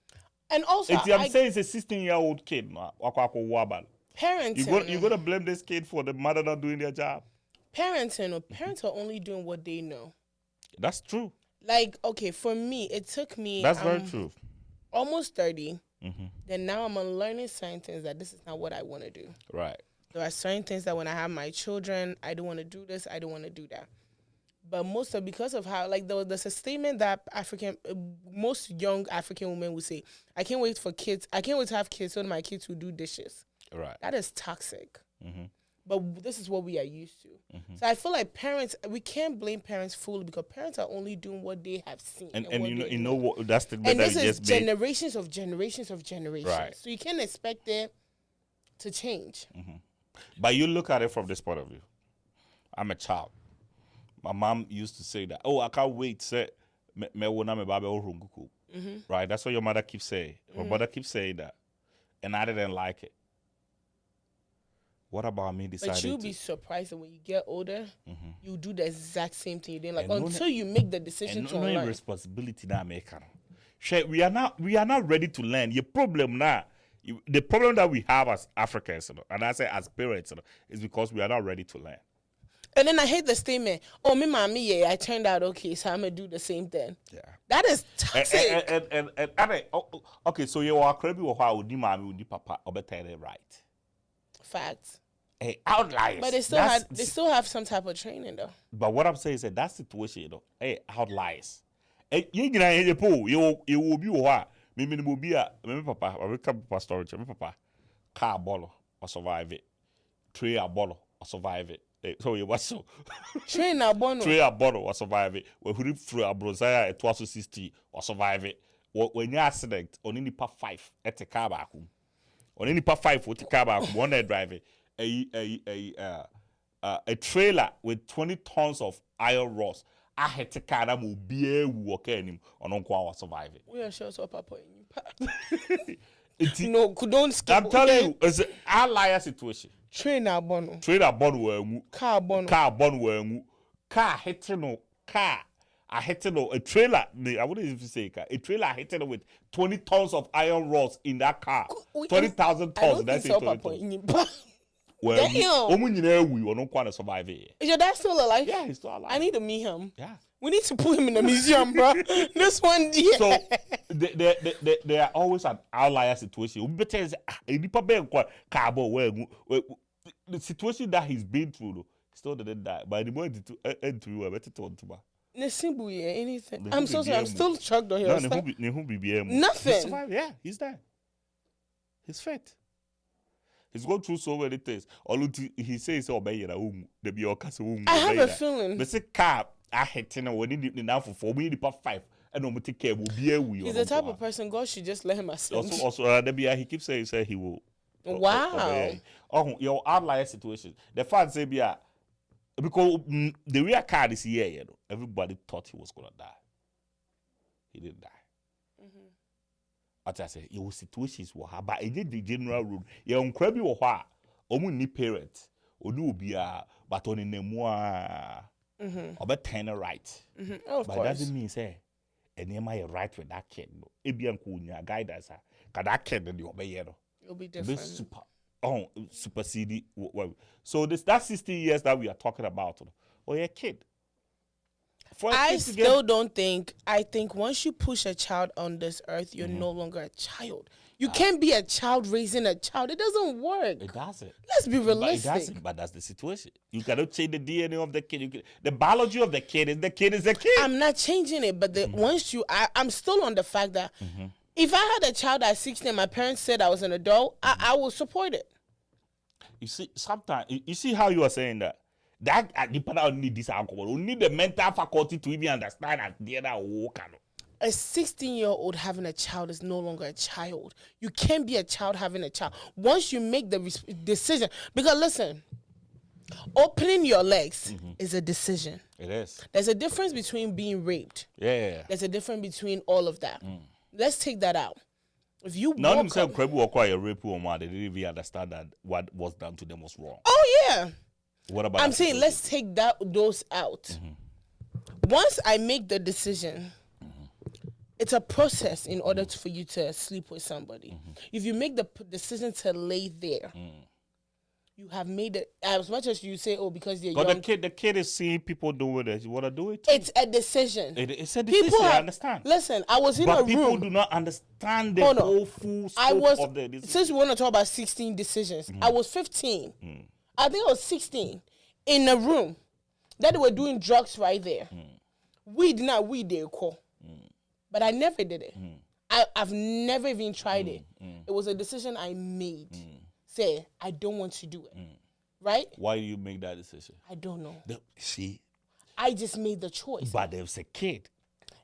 And also, I'm saying it's a 16-year-old kid. Parenting. You're going to blame this kid for the mother not doing their job? Parenting, parents are only doing what they know. That's true. Like, okay, for me, it took me... That's very true. Almost 30. Then now I'm learning certain things that this is not what I want to do. Right. There are certain things that when I have my children, I don't want to do this, I don't want to do that. But because of how, like, there's a statement that most young African women would say, I can't wait to have kids so that my kids will do dishes. Right. That is toxic. But this is what we are used to. So I feel like parents, we can't blame parents fully because parents are only doing what they have seen. And you know what, that's the and this is generations of generations of generations. Right. So you can't expect it to change. But you look at it from this point of view. I'm a child. My mom used to say that, I can't wait, say, right? That's what your mother keeps saying. My mother keeps saying that. And I didn't like it. What about me deciding? But you'll be surprised that when you get older, you do the exact same thing you did. Like until you make the decision to learn. Responsibility now, we are not ready to learn. Your problem now, the problem that we have as Africans, and I say as parents, is because we are not ready to learn. And then I hate the statement, me mommy, yeah, I turned out okay, so I'm going to do the same thing. Yeah. That is toxic. Okay, so you are crazy or how would you mommy, would you papa, or better right? Facts. Hey, outliers. But they still have some type of training, though. But what I'm saying is that situation, hey, outliers. Hey, you will be what? Me papa, I will come papa storage, me papa, car bottle, or survive it. Tray a bottle, or survive it. So you was so train a bottle or survive it. When we through a brozaya at 1260 or survive it. When you accident on any part 5 at the car back home. On any part 5 with the car back one day driving a trailer with 20 tons of iron rods. I had to car that will be a walk in on uncle survive it. We are sure so papa no, don't skip. I'm telling you, it's an outlier situation. Train a bono car bono car hitting a trailer. I wouldn't even say car. A trailer hitting with 20 tons of iron rods in that car. 20,000 tons. That's it. Well, we survive it. Is your dad still alive? Yeah, he's still alive. I need to meet him. Yeah. We need to put him in a museum, bro. This one, yeah. So they are always an outlier situation. We better say, the situation that he's been through, though, he still didn't die. But the moment we were better to anything. I'm so sorry. I'm still shocked on here. Nothing. Yeah, he's there. He's fit. He's gone through so many things. Although he says, "Oh, I have a feeling. But say car, I hate we need now for me the 5, and I'm take care. Will be a we. He's the type of person God should just let him ascend. Also, he keeps saying he will. Wow. Oh, your outlier situation. The fact say because the real card is here, you know, everybody thought he was gonna die. He didn't die. As I say, your situations were hard, but it did the general rule. You're incredible, only parents, or do be but on in the more about 10 right. Of but course. doesn't mean say, and am I right with that kid? It be a guidance, that kid and the obey. It'll be different. Supersede. So that 60 years that we are talking about, or a kid. I think once you push a child on this earth, you're no longer a child. You can't be a child raising a child. It doesn't work. It doesn't. Let's be realistic. But it doesn't. But that's the situation. You cannot change the DNA of the kid. The biology of the kid is the kid is the kid. I'm not changing it, but I'm still on the fact that if I had a child at 16 and my parents said I was an adult, I will support it. You see, sometimes you see how you are saying that. That depends on need this alcohol. You need the mental faculty to even understand that the other work. A 16-year-old having a child is no longer a child. You can't be a child having a child. Once you make the decision, because listen, opening your legs is a decision. It is. There's a difference between being raped. Yeah. There's a difference between all of that. Let's take that out. If you none of them said or quite a rape or they didn't even understand that what was done to them was wrong. Oh yeah. What about? I'm saying let's take those out. Once I make the decision, it's a process in order for you to sleep with somebody. If you make the decision to lay there, you have made it. As much as you say, "Oh, because they're young," the kid is seeing people doing it. You want to do it too. It's a decision. It's a decision. I understand. Listen, I was in a room. But people do not understand the whole full scope of the decision. Since we want to talk about 16 decisions, I was 15. I think I was 16 in a room that they were doing drugs right there. We did not. We did call, but I never did it. I've never even tried it. It was a decision I made. Say, I don't want to do it. Right? Why do you make that decision? I don't know. See? I just made the choice. But there's a kid.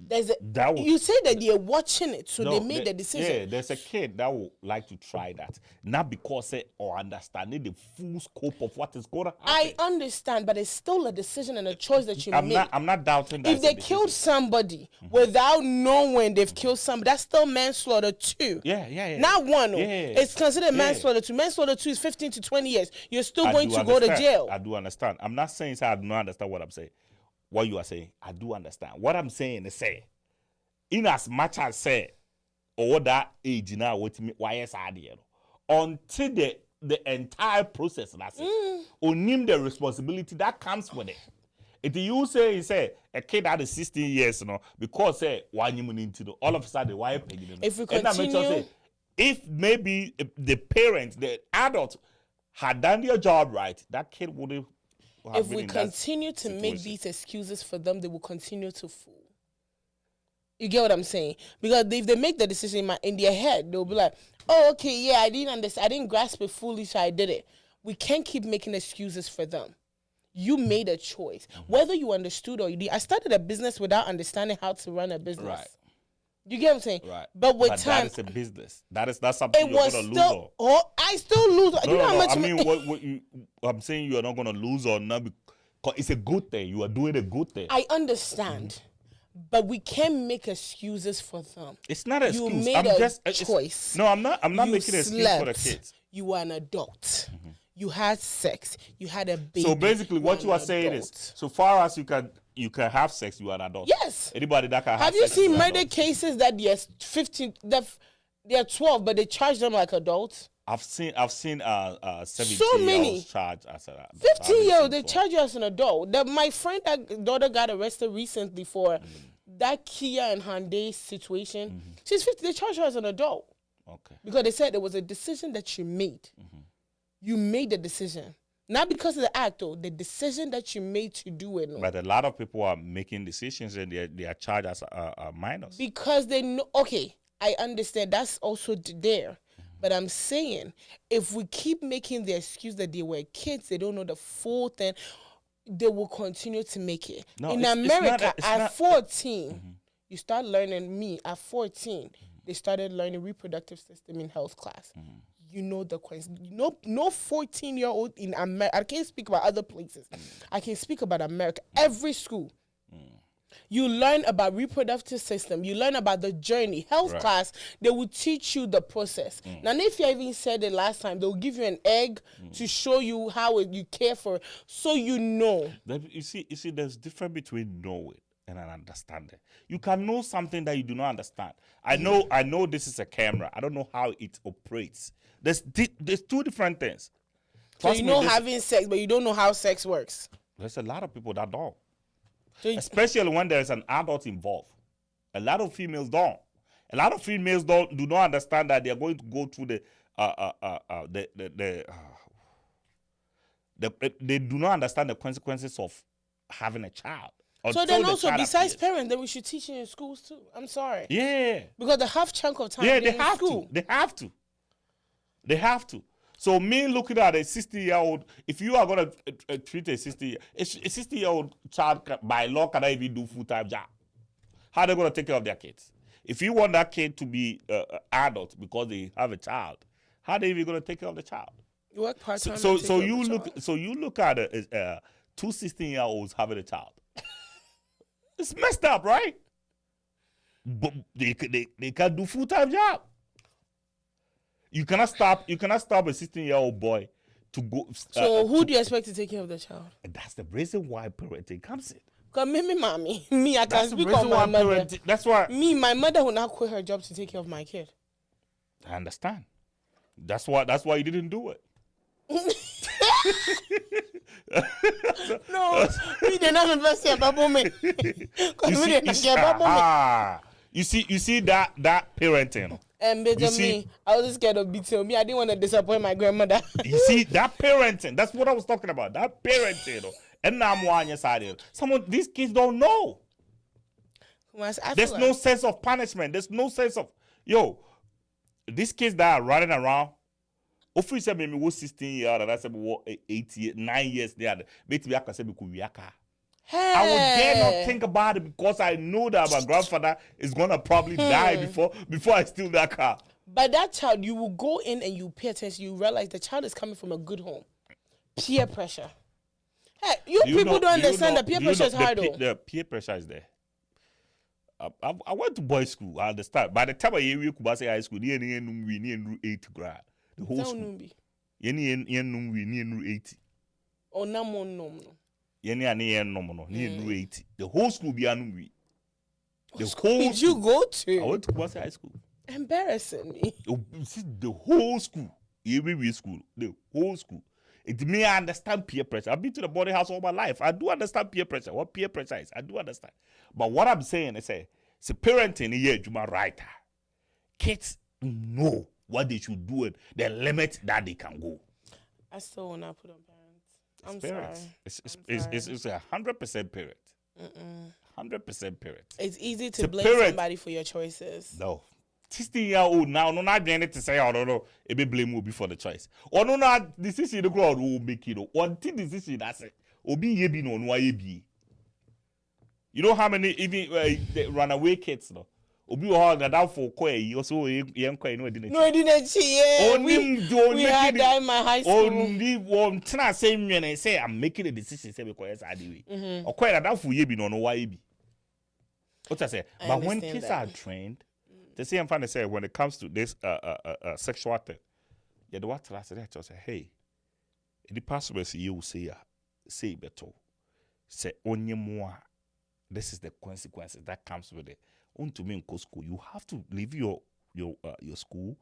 You say that they're watching it, so they made the decision. Yeah, there's a kid that would like to try that. Not because or understanding the full scope of what is going to happen. I understand, but it's still a decision and a choice that you make. I'm not doubting that. If they killed somebody without knowing they've killed somebody, that's still manslaughter 2. Yeah. Not 1. Yeah. It's considered manslaughter 2. Manslaughter 2 is 15 to 20 years. You're still going to go to jail. I do understand. I'm not saying I do not understand what I'm saying. What you are saying, I do understand. What I'm saying is in as much as or that age now, why is until the entire process, name the responsibility that comes with it. If you say a kid that is 16 years, because all of a sudden why paying if we continue, if maybe the parents, the adult, had done their job right, that kid would have. If we continue to make these excuses for them, they will continue to fool. You get what I'm saying? Because if they make the decision in their head, they'll be like, "Oh, okay, yeah, I didn't understand. I didn't grasp it fully, so I did it." We can't keep making excuses for them. You made a choice, whether you understood or you did. I started a business without understanding how to run a business. Right. You get what I'm saying? Right. But with time, that is a business. That's something you're gonna lose on. I still lose. I'm saying you are not gonna lose on now because it's a good thing. You are doing a good thing. I understand, but we can't make excuses for them. It's not an excuse. You made a choice. No, I'm not making an excuse for the kids. You are an adult. You had sex. You had a baby. So basically, what you are saying is, so far as you can have sex, you are an adult. Yes. Anybody that can have sex. Have you seen murder adult. cases that they're 15, they're 12, but they charge them like adults? I've seen 17 So many. year olds charged as a 15-year-old, they charge you as an adult. My friend, that daughter got arrested recently for that Kia and Hyundai situation. She's 50. They charge her as an adult. Okay. Because they said it was a decision that you made. You made the decision. Not because of the act, though. The decision that you made to do it. No. But a lot of people are making decisions and they are charged as minors. Because they know. Okay, I understand. That's also there. But I'm saying, if we keep making the excuse that they were kids, they don't know the full thing, they will continue to make it. No, in America, at 14, you start learning. At 14, they started learning reproductive system in health class. You know the questions. No 14-year-old in America. I can't speak about other places. I can speak about America. Every school. You learn about reproductive system. You learn about the journey. Health class, they will teach you the process. Now, if you even said it last time, they'll give you an egg to show you how you care for it, so you know. You see, there's difference between know it and an understanding. You can know something that you do not understand. I know this is a camera. I don't know how it operates. There's two different things. So you know having sex, but you don't know how sex works. There's a lot of people that don't. Especially when there's an adult involved. A lot of females don't. A lot of females do not understand that they are going to go through they do not understand the consequences of having a child. So then also, besides parents, then we should teach it in schools too. I'm sorry. Yeah. Because the half chunk of time they have to. They have to. So me looking at a 60-year-old, if you are going to treat a 60-year-old child by law cannot even do full-time job. How are they going to take care of their kids? If you want that kid to be adult because they have a child, how are they even going to take care of the child? You work part-time. So you look at two 16-year-olds having a child. It's messed up, right? But they can do full-time job. You cannot stop a 16-year-old boy to go. So who do you expect to take care of the child? That's the reason why parenting comes in. Because me, I can speak on my mother. That's why. My mother will not quit her job to take care of my kid. I understand. That's why you didn't do it. No, we did not invest in about me. You see that parenting. And me, I was scared of beating me. I didn't want to disappoint my grandmother. You see that parenting. That's what I was talking about. That parenting. And now I'm on your side. These kids don't know. There's no sense of punishment. There's no sense of these kids that are running around. Often say me was 16 years and I said me 9 years there. Maybe I can say me kuwiaka. I would dare not think about it because I know that my grandfather is gonna probably die before I steal that car. But that child, you will go in and you pay attention. You realize the child is coming from a good home. Peer pressure. Hey, people don't understand that peer pressure is hard though. The peer pressure is there. I went to boys' school. I understand. By the time I hear Kubasi High School, you need 8th grade. The whole school. You need 80. Oh, no. The whole school be anumbi. What school did you go to? I went to Kubasi High School. Embarrassing me. The whole school. Every school. The whole school. It may understand peer pressure. I've been to the boarding house all my life. I do understand peer pressure. What peer pressure is, I do understand. But what I'm saying is, it's parenting here, Juma writer. Kids know what they should do and the limit that they can go. I still want to put on parents. I'm parents. Sorry. It's 100% parent. 100% parent. It's easy to blame somebody for your choices. No. 16-year-old now, no, not going to say, I don't know, it be blame will be for the choice. Or no, not decision the crowd will make it. One thing decision that's it. Obi yebi no no yebi. You know how many even runaway kids no. Obi will that for koi also young koi no didn't. No, didn't she? Yeah. We had that in my high school. Only one tana say me and say I'm making a decision say because I do it. Or koi that for yebi no yebi. What I say? But when kids are trained. The same thing I say when it comes to this sexual thing, the what I said, I say, hey, the possible you will say better, say only more. This is the consequences that comes with it. To me in school, you have to leave your school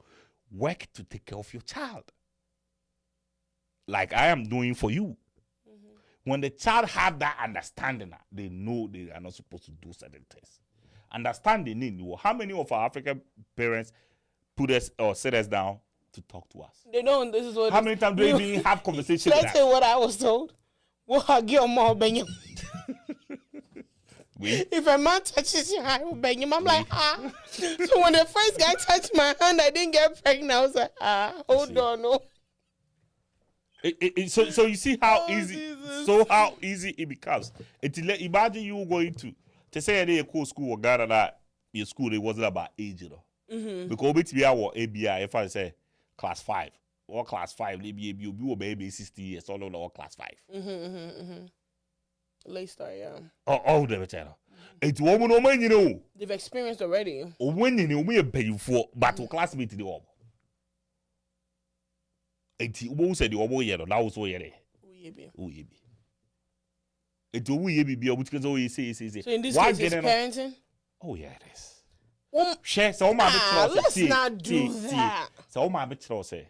work to take care of your child. Like I am doing for you. When the child have that understanding, they know they are not supposed to do certain things. Understanding in you. How many of our African parents put us or sit us down to talk to us? They don't. This is what. How many times do they even have conversations? Should I tell you what I was told? What I get more bang him. If a man touches you, I will bang him. I'm like, ah. So when the first guy touched my hand, I didn't get pregnant. I was like, hold on, no. So you see how easy, Jesus. so how easy it becomes. Imagine you going to say a cool school or Ghana that your school it wasn't about age, you know. Because we be our ABI if I say class 5 or class 5, maybe you baby 60 years all over class 5. Late start, yeah. Oh, the better. It's woman or man, you know. They've experienced already. Or when you know me pay for battle classmate the old. Who said the old year, that was so yet. Oh, ye be. It will be able to always say. So in this case, it's parenting? Oh, yeah, it is. Share so my let's not do that. So my bitch say,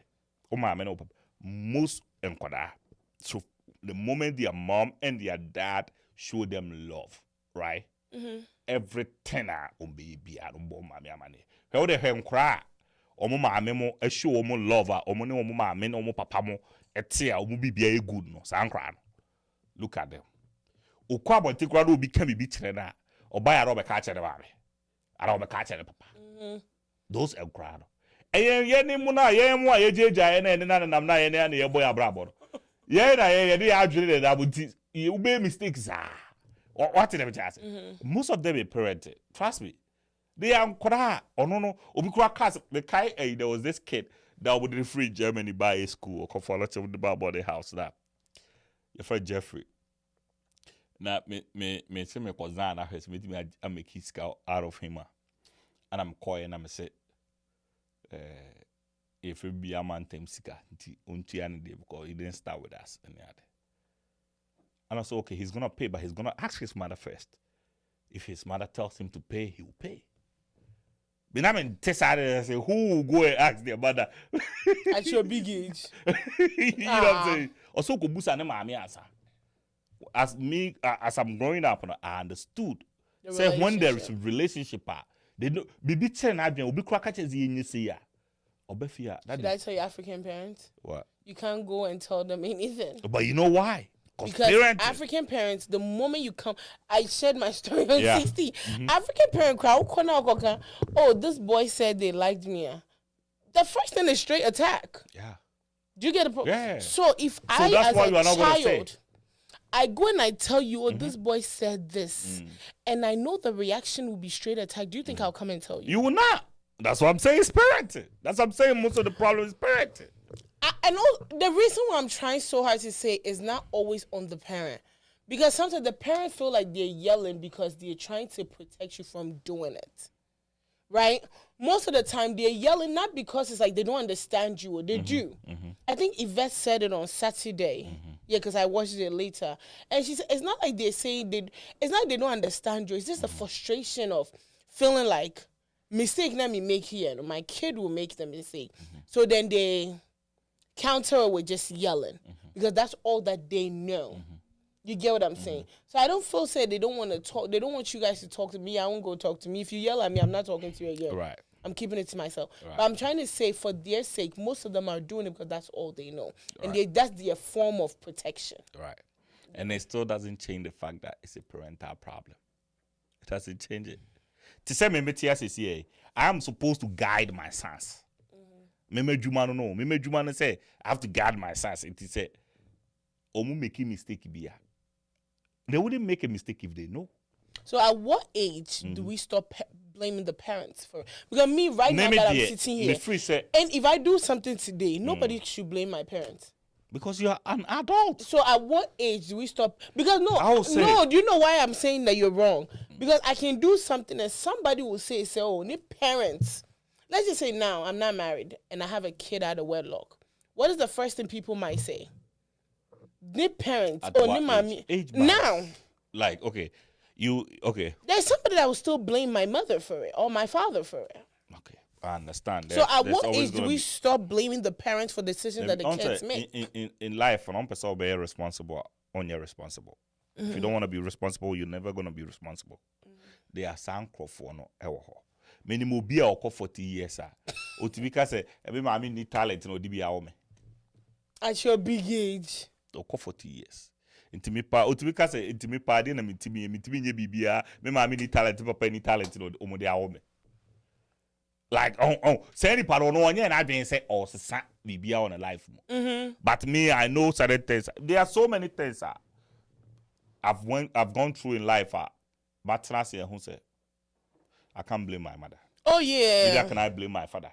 oh, my man, most enquire. So the moment their mom and their dad show them love, right? Everything on baby, I don't bomb my money. How the hell cry? Omo maame mo show omo lover omo ne omo maame ne omo papa mo etia omo bibia good no sankra no. Look at them. Okwa bonti kra do obi ka bibi kire na oba ya ro be ka kire maame ara oba ka kire papa. Those enkra no ye ni mu na ye mu a ye jeja ye na nam na ye na ye boy abrabo no ye na ye dey adwene na abunti you be mistakes what did them say? Most of them are parented, trust me. They are kora no obikura cars the kai there was this kid that would free Germany by a school or confolate with the body house that your friend Jeffrey now me say me cousin has made me I make his out of him and I'm calling and I say if it be a man tem sika unti and because he didn't start with us and I said okay he's gonna pay but he's gonna ask his mother first. If his mother tells him to pay he will pay. But I mean, say who will go and ask their mother at your big age? You know what I'm saying? Also, Kubusa ne mami answer. As I'm growing up, I understood. Say when there is a relationship, they know. Bibi ten adwen obi kwa kache zi yenye se ya. Obefia. Should I tell you African parents? What? You can't go and tell them anything. But you know why? Because African parents, the moment you come, I shared my story on 60. African parent crowd, oh, this boy said they liked me. The first thing is straight attack. Yeah. Do you get the Yeah. So if I, as a child, I go and I tell you, oh, this boy said this, and I know the reaction will be straight attack, do you think I'll come and tell you? You will not. That's what I'm saying is parenting. That's what I'm saying most of the problem is parenting. I know the reason why I'm trying so hard to say is not always on the parent. Because sometimes the parents feel like they're yelling because they're trying to protect you from doing it. Right? Most of the time they're yelling not because it's like they don't understand you or they do. I think Yvette said it on Saturday. Yeah, because I watched it later. And she said it's not like they're saying it's not like they don't understand you. It's just a frustration of feeling like mistake let me make here. My kid will make the mistake. So then they counter with just yelling because that's all that they know. You get what I'm saying? So I don't feel say they don't want to talk. They don't want you guys to talk to me. I won't go talk to me. If you yell at me, I'm not talking to you again. Right. I'm keeping it to myself. Right. But I'm trying to say for their sake, most of them are doing it because that's all they know. And that's their form of protection. Right. And it still doesn't change the fact that it's a parental problem. It doesn't change it. To say me, I am supposed to guide my sons. Meme Juma no. Meme Juma no say I have to guard my sons. It is say, omu making mistake biya. They wouldn't make a mistake if they know. So at what age do we stop blaming the parents for? Because me right now that I'm sitting here, and if I do something today, nobody should blame my parents. Because you are an adult. So at what age do we stop? Because do you know why I'm saying that you're wrong? Because I can do something and somebody will say, oh, need parents. Let's just say now I'm not married and I have a kid out of wedlock. What is the first thing people might say? Need parents. Age now. Like, okay. There's somebody that will still blame my mother for it or my father for it. Okay. I understand. So at what age do we stop blaming the parents for decisions that the kids make? In life, one person be responsible, on you're responsible. If you don't want to be responsible, you're never going to be responsible. They are sound for no ever. Minimum be a 40 years. Otibika say, every mommy need talent no DB me. At your big age. 40 years. Intimi pa otibika say intimi pa de na mitimi nye bibia me mommy need talent papa need talent no omo de awo me. Like say any part no one and I been say oh sa bibia on a life mo. But me I know certain things. There are so many things I've gone through in life but last year who say I can't blame my mother. Oh yeah. Neither can I blame my father.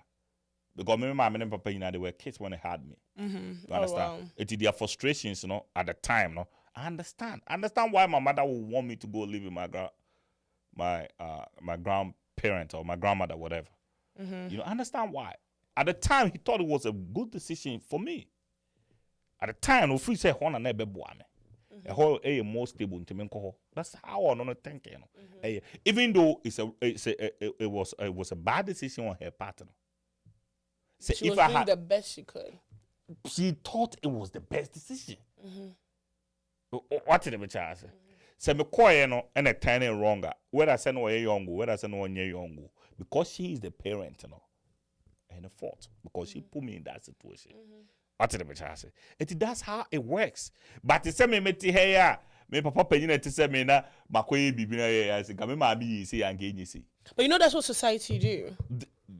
Because maybe my mom and papa, they were kids when they had me. You understand? Wow. It's their frustrations, at the time, I understand. I understand why my mother would want me to go live with my grandparent or my grandmother, whatever. I understand why. At the time, he thought it was a good decision for me. At the time, if we say Hona never boame. A whole more stable to me. That's how I don't think. Even though it was a bad decision on her part. She was doing the best she could. She thought it was the best decision. What did the child say? Say me quiet and a tiny wronger. Whether I say no young, whether I say no young, because she is the parent, and the fault because she put me in that situation. What did the child say? That's how it works. But it's me meti here. Me papa penina to say me na makoye bibina here. I say come me say engage see. But that's what society do.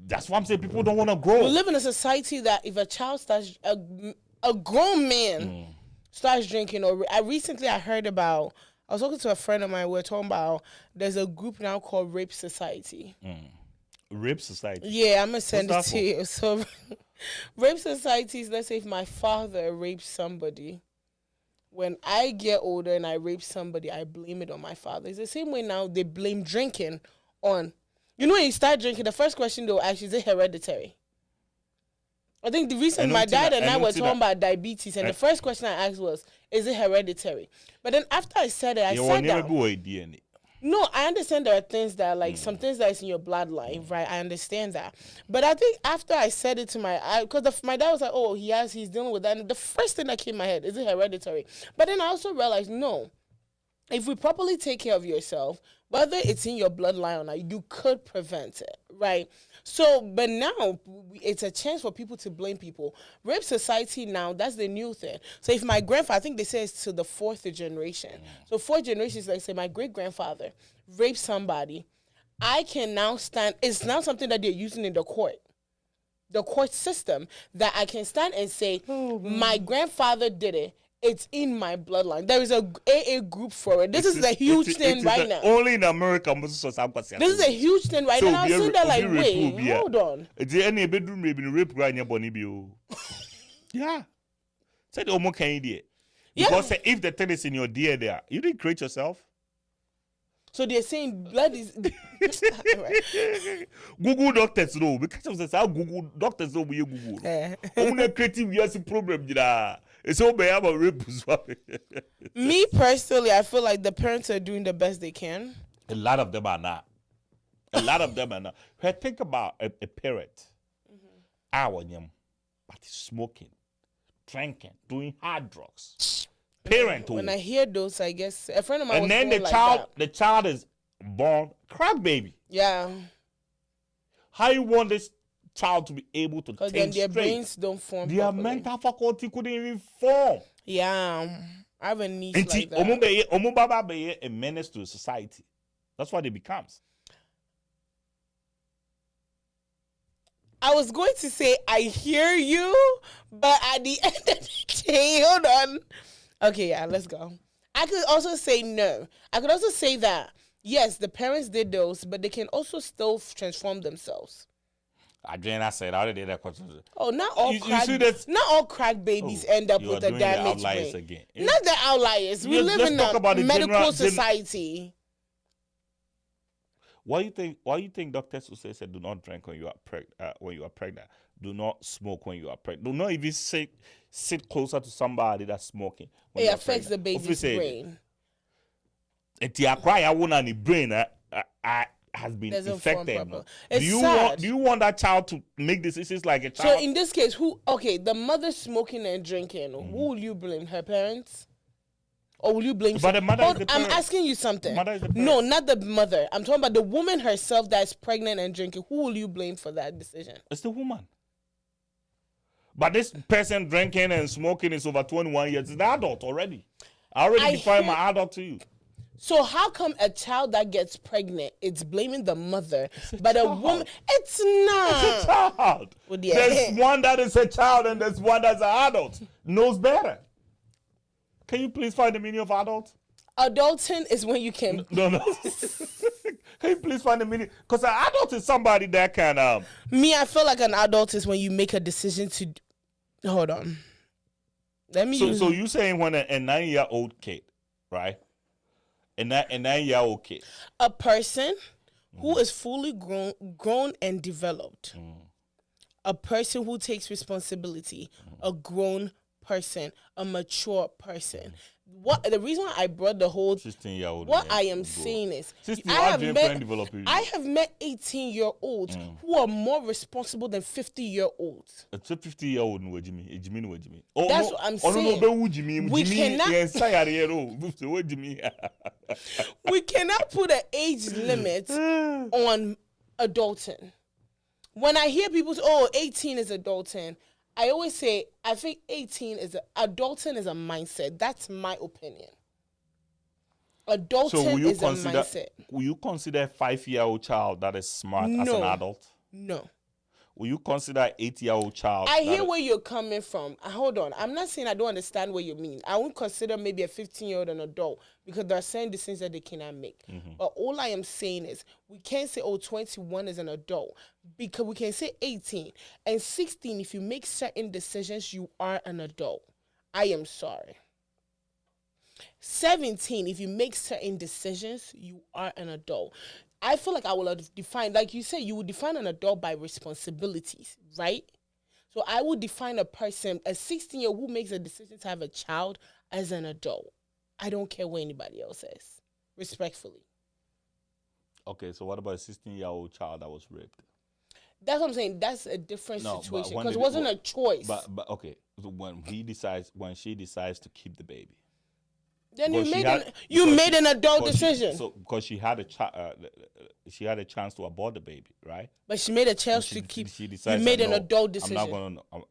That's why I'm saying people don't want to grow. We live in a society that if a child starts, a grown man starts drinking, or I heard about, I was talking to a friend of mine, we were talking about, there's a group now called Rape Society. Rape Society? Yeah, I'm going to send it to you. So, Rape Society is, let's say if my father rapes somebody, when I get older and I rape somebody, I blame it on my father. It's the same way now they blame drinking on. When you start drinking, the first question they'll ask you, is it hereditary? I think the reason my dad and I were talking about diabetes, and the first question I asked was, is it hereditary? But then after I said it, I sat down. No, I understand there are things that are some things that is in your bloodline, right? I understand that. But I think after I said it to because my dad was like, oh, he's dealing with that. And the first thing that came in my head, is it hereditary? But then I also realized, no. If we properly take care of yourself, whether it's in your bloodline or not, you could prevent it, right? So, but now it's a chance for people to blame people. Rape Society now, that's the new thing. So if my grandfather, I think they say it's to the fourth generation. So fourth generation is like, say, my great-grandfather raped somebody. I can now stand, it's now something that they're using in the court system, that I can stand and say, my grandfather did it. It's in my bloodline. There is a AA group for it. This is a huge thing right now. Only in America. This is a huge thing right now. I'm saying that like, wait, hold on. It's any bedroom maybe rape right now, Bonnie Bio. Yeah. Say the Omo can idiot. Because if the thing is in your DNA there, you didn't create yourself. So they're saying blood is Google doctors know because of how Google doctors know we Google. Only creative years problem, it's all about rape. Me personally, I feel like the parents are doing the best they can. A lot of them are not. Think about a parent. But he's smoking, drinking, doing hard drugs. Parent. When I hear those, I guess a friend of mine. And then the child is born crack baby. Yeah. How you want this child to be able to think then their straight? Brains don't form. Their mental faculty couldn't even form. Yeah, I have a niece like that. Omubaba be a menace to society. That's what it becomes. I was going to say I hear you, but at the end of the day, hold on. Okay, yeah, let's go. I could also say no. I could also say that yes, the parents did those, but they can also still transform themselves. Adriana said, "How did they that question?" Oh, not all crack babies end up with a damaged brain. Again. Not the outliers. We live in a medical society. Why you think doctors will say do not drink when you are pregnant? Do not smoke when you are pregnant. Do not even sit closer to somebody that's smoking. It affects the baby's brain. If you cry, I want any brain. has been Doesn't form affected. proper. Do It's you sad. want that child to make decisions like a So child? in this case, the mother smoking and drinking, who will you blame? Her parents? Or will you blame? But the mother is the I'm parent. asking you something. The mother is the parent. No, not the mother. I'm talking about the woman herself that is pregnant and drinking. Who will you blame for that decision? It's the woman. But this person drinking and smoking is over 21 years. It's the adult already. I already defined my adult to you. So how come a child that gets pregnant, it's blaming the mother, but a woman, it's not. It's a child. Oh, dear. There's one that is a child and there's one that's an adult. Knows better. Can you please find the meaning of adult? Adulting is when you can. No. Can you please find the meaning? Because an adult is somebody that can. I feel like an adult is when you make a decision to. Hold on. Let me. So you saying when a 9-year-old kid, right? A 9-year-old kid. A person who is fully grown and developed. A person who takes responsibility. A grown person. A mature person. What the reason why I brought the whole 16-year-old. what I am saying is I have met 18-year-olds who are more responsible than 50-year-olds. It's a 50-year-old no Jimmy. That's what I'm saying. We cannot we cannot put an age limit on adulting. When I hear people say, 18 is adulting, I always say, I think adulting is a mindset. That's my opinion. Adulting is a mindset. Will you consider a 5-year-old child that is smart as an adult? No. Will you consider an 8-year-old child? I hear where you're coming from. Hold on. I'm not saying I don't understand what you mean. I won't consider maybe a 15-year-old an adult because they're saying decisions that they cannot make. But all I am saying is we can't say, 21 is an adult because we can say 18. And 16, if you make certain decisions, you are an adult. I am sorry. 17, if you make certain decisions, you are an adult. I feel like I will define, like you said, you would define an adult by responsibilities, right? So I would define a person, a 16-year-old who makes a decision to have a child as an adult. I don't care what anybody else says, respectfully. Okay, so what about a 16-year-old child that was raped? That's what I'm saying. That's a different situation because it wasn't a choice. But okay, so when she decides to keep the baby. Then you made an adult decision. Because she had a chance to abort the baby, right? But she made a chance to keep. She decided, you made an adult decision.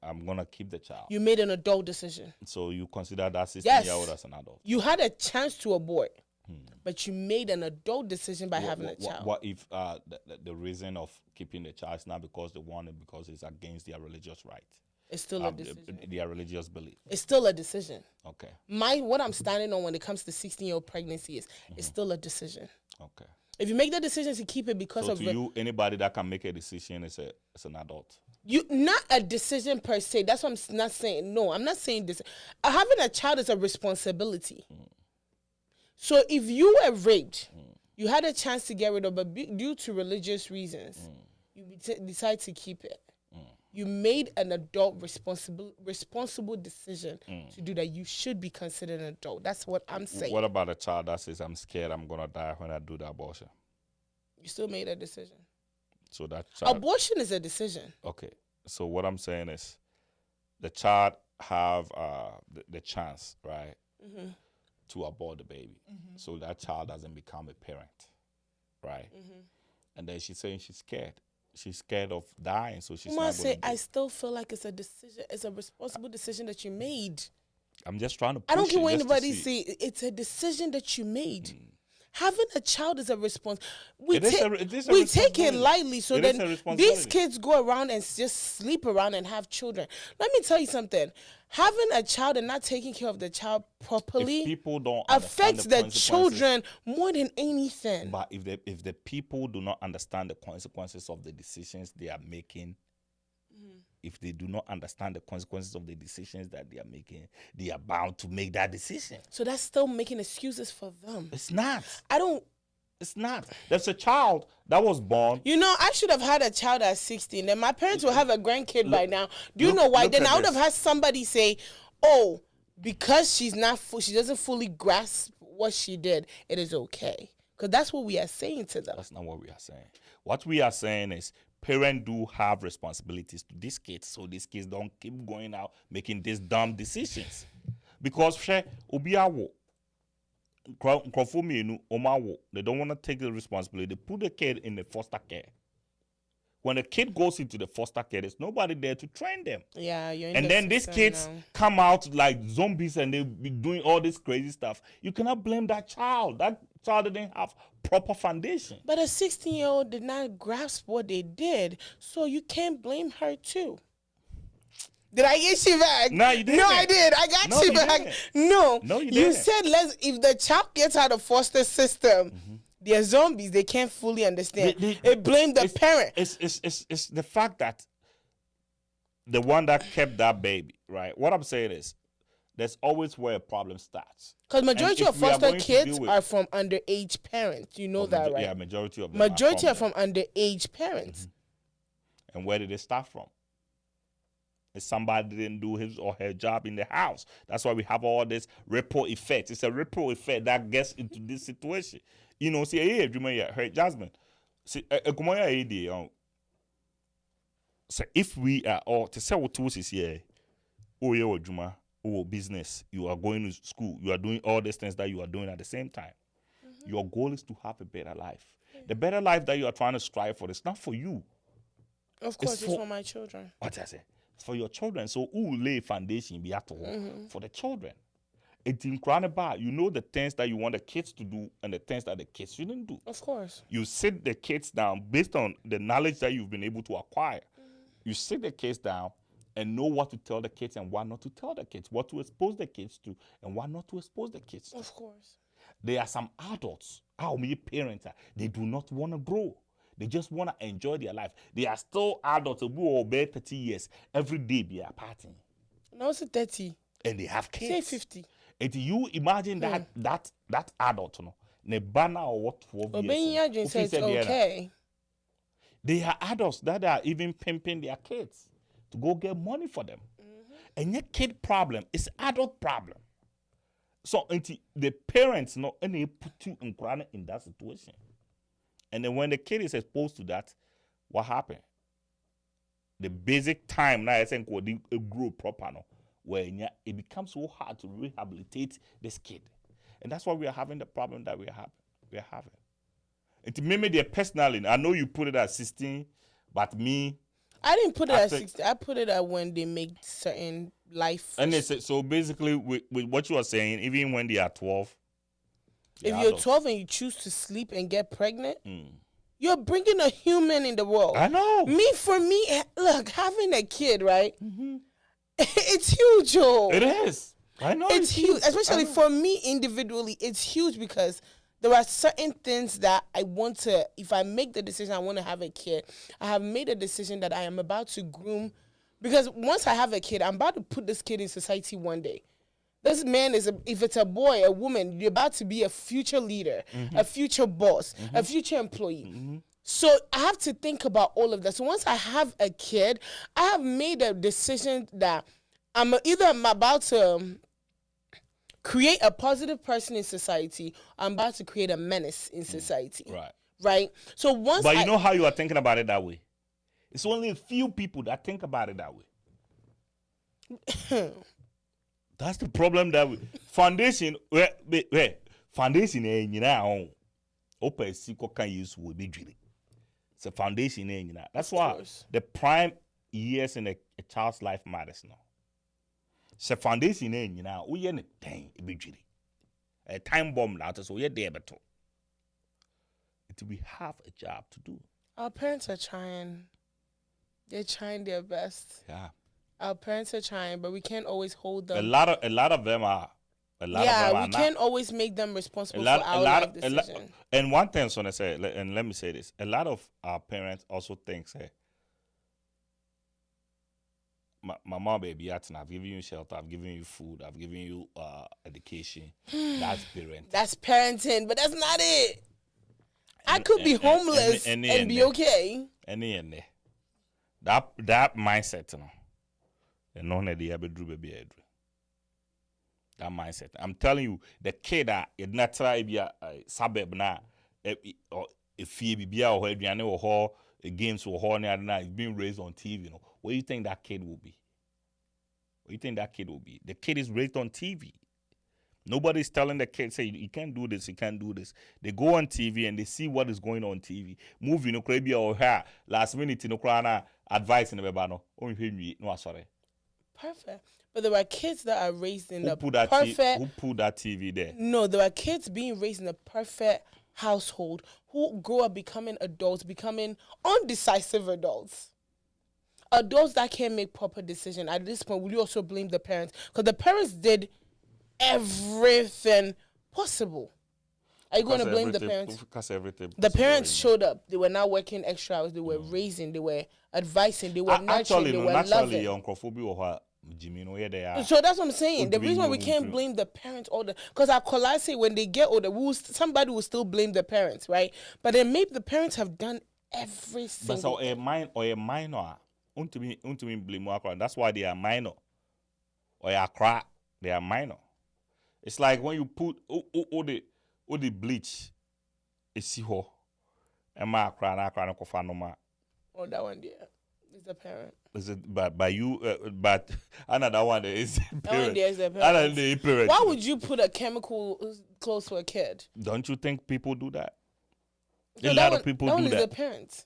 I'm gonna keep the child. You made an adult decision. So you consider that 16-year-old as an adult? You had a chance to abort, but you made an adult decision by having a child. What if the reason of keeping the child is not because they want it, because it's against their religious right? It's still a decision. Their religious belief. It's still a decision. Okay. What I'm standing on when it comes to 16-year-old pregnancy is it's still a decision. Okay. If you make the decision to keep it because of you, anybody that can make a decision is an adult. You not a decision per se. That's what I'm not saying. No, I'm not saying this. Having a child is a responsibility. So if you were raped, you had a chance to get rid of, but due to religious reasons, you decide to keep it. You made an adult responsible decision to do that. You should be considered an adult. That's what I'm saying. What about a child that says, I'm scared I'm going to die when I do the abortion? You still made a decision. So that child... Abortion is a decision. Okay. So what I'm saying is the child have the chance, right, to abort the baby. So that child doesn't become a parent, right? And then she's saying she's scared. She's scared of dying, so she's not going to. I still feel like it's a decision. It's a responsible decision that you made. I'm just trying to push I don't care what anybody say. It's a decision that you made. Having a child is a response. We take it lightly, so then these kids go around and just sleep around and have children. Let me tell you something. Having a child and not taking care of the child properly affects the children more than anything. But if the people do not understand the consequences of the decisions they are making, if they do not understand the consequences of the decisions that they are making, they are bound to make that decision. So that's still making excuses for them. It's not. It's not. There's a child that was born. You know, I should have had a child at 16. Then my parents will have a grandkid by now. Do you know why? Then I would have had somebody say, because she doesn't fully grasp what she did, it is okay. Because that's what we are saying to them. That's not what we are saying. What we are saying is parents do have responsibilities to these kids, so these kids don't keep going out making these dumb decisions. Because they don't want to take the responsibility. They put the kid in the foster care. When a kid goes into the foster care, there's nobody there to train them. Yeah, you're in and then these kids come out like zombies and they be doing all this crazy stuff. You cannot blame that child. That child didn't have proper foundation. But a 16-year-old did not grasp what they did, so you can't blame her too. Did I get you back? No, you didn't. No, I did. I got you back. No, you didn't. You said if the child gets out of foster system, they're zombies. They can't fully understand. They blame the parent. It's the fact that the one that kept that baby, right? What I'm saying is, there's always where a problem starts. Because majority of foster kids are from underage parents. You know that, right? Yeah, majority of them. Majority are from underage parents. And where did they start from? If somebody didn't do his or her job in the house. That's why we have all this ripple effect. It's a ripple effect that gets into this situation. You know, see, hey, Jasmine. See, so if we are all to say what tools is here, business, you are going to school, you are doing all these things that you are doing at the same time. Your goal is to have a better life. The better life that you are trying to strive for is not for you. Of course, it's for my children. What I say? It's for your children. So who lay foundation be at all for the children? It's in about you know the things that you want the kids to do and the things that the kids shouldn't do. Of course. You sit the kids down based on the knowledge that you've been able to acquire. You sit the kids down and know what to tell the kids and what not to tell the kids, what to expose the kids to and what not to expose the kids to. Of course. There are some adults, how many parents are, they do not want to grow. They just want to enjoy their life. They are still adults who are 30 years. Every day they are partying. No, it's 30. And they have kids. Say 50. And you imagine that adult, no? Ne banner or what 12 years. Says okay. They are adults that are even pimping their kids to go get money for them. And your kid problem is adult problem. So the parents know and they put you in that situation. And then when the kid is exposed to that, what happened? The basic time now I think would grow proper no, where it becomes so hard to rehabilitate this kid. And that's why we are having the problem that we are having. And to me, personally, I know you put it at 16, but me, I didn't put it at 16. I put it at when they make certain life. And so basically, with what you are saying, even when they are 12, if you're 12 and you choose to sleep and get pregnant, you're bringing a human in the world. I know. For me, look, having a kid, right? It's huge, Joe. It is. I know. It's huge. Especially for me individually, it's huge because there are certain things that I want to, if I make the decision I want to have a kid, I have made a decision that I am about to groom. Because once I have a kid, I'm about to put this kid in society one day. This man if it's a boy, a woman, you're about to be a future leader, a future boss, a future employee. So I have to think about all of that. So once I have a kid, I have made a decision that I'm about to create a positive person in society, I'm about to create a menace in society. Right? So once But you know how you are thinking about it that way? It's only a few people that think about it that way. That's the problem that foundation foundation open secret can use will be drilling. It's a foundation that's why the prime years in a child's life matters now. So foundation we in a thing be drilling. A time bomb now so you're there but we have a job to do. Our parents are trying. They're trying their best. Yeah. Our parents are trying, but we can't always hold them. A lot of them are. We can't always make them responsible for our life decision. And one thing, so I say, and let me say this: a lot of our parents also think, "Hey, my mom, baby, I've given you shelter, I've given you food, I've given you education. That's parenting. That's parenting, but that's not it. I could be homeless and be okay. That mindset, and none of the baby. That mindset. I'm telling you, the kid that is natural be a suburb now, if you be or aduane or hall games or hall is being raised on TV, what do you think that kid will be? What do you think that kid will be? The kid is raised on TV. Nobody's telling the kid, say, you can't do this, you can't do this. They go on TV and they see what is going on TV. Movie, no crabby or hair, last minute, no crana, advice in the babano. No, sorry. Perfect. But there are kids that are raised in Who the put that TV there? No, there are kids being raised in a perfect household who grow up becoming adults, becoming undecisive adults. Adults that can't make proper decisions. At this point, will you also blame the parents? Because the parents did everything possible. Are you going to blame the parents? Because everything. The parents showed up. They were now working extra hours. They were raising. They were advising. They were nurturing. They were loving. So that's what I'm saying. The reason why we can't blame the parents all the because our collage say when they get older, somebody will still blame the parents, right? But then maybe the parents have done every single. But so a minor. Blame. That's why they are minor. Or a crack. They are minor. It's like when you put all the bleach, it's here. And my cry no kofa. Oh, that one, yeah, is the parent. Is it? But you, but another one is the parent. That one there is the parent. Why would you put a chemical close to a kid? Don't you think people do that? So a lot of people do that. That one is the parent.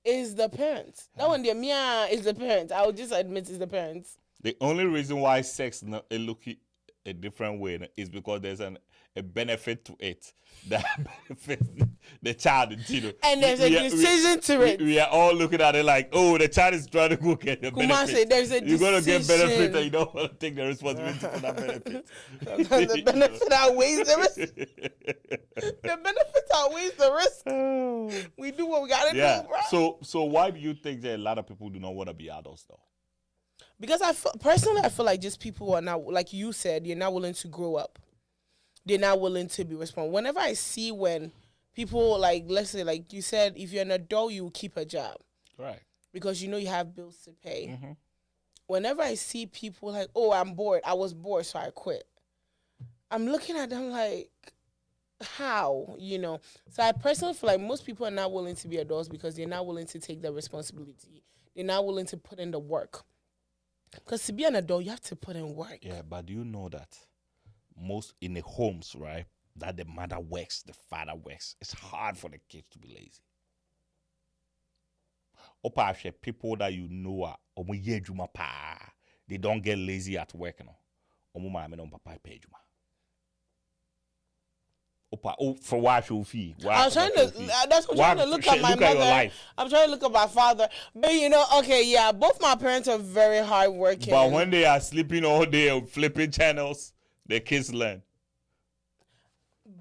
Is the parents. That one there, Mia, is the parents. I will just admit it's the parents. The only reason why sex look a different way is because there's a benefit to it that benefits the child. And there's a decision to it. We are all looking at it like, oh, the child is trying to go get the benefit. Say there's a You're going to get benefit and you don't want to take the responsibility for that benefit. The benefit outweighs the risk. The benefit outweighs the risk. We do what we got to do, bro. So why do you think that a lot of people do not want to be adults, though? Because I feel like just people are not, like you said, you're not willing to grow up. They're not willing to be responsible. Whenever I see when people, like, let's say, like you said, if you're an adult, you will keep a job. Right. Because you know you have bills to pay. Mm-hmm. Whenever I see people like, oh, I'm bored. I was bored, so I quit. I'm looking at them like, how? So I personally feel like most people are not willing to be adults because they're not willing to take the responsibility. They're not willing to put in the work. Because to be an adult, you have to put in work. Yeah, but do you know that most in the homes, right, that the mother works, the father works, it's hard for the kids to be lazy. People that you know are, they don't get lazy at work. For what you feel. I'm trying to look at my mother. I'm trying to look at my father. But both my parents are very hardworking. But when they are sleeping all day and flipping channels, the kids learn.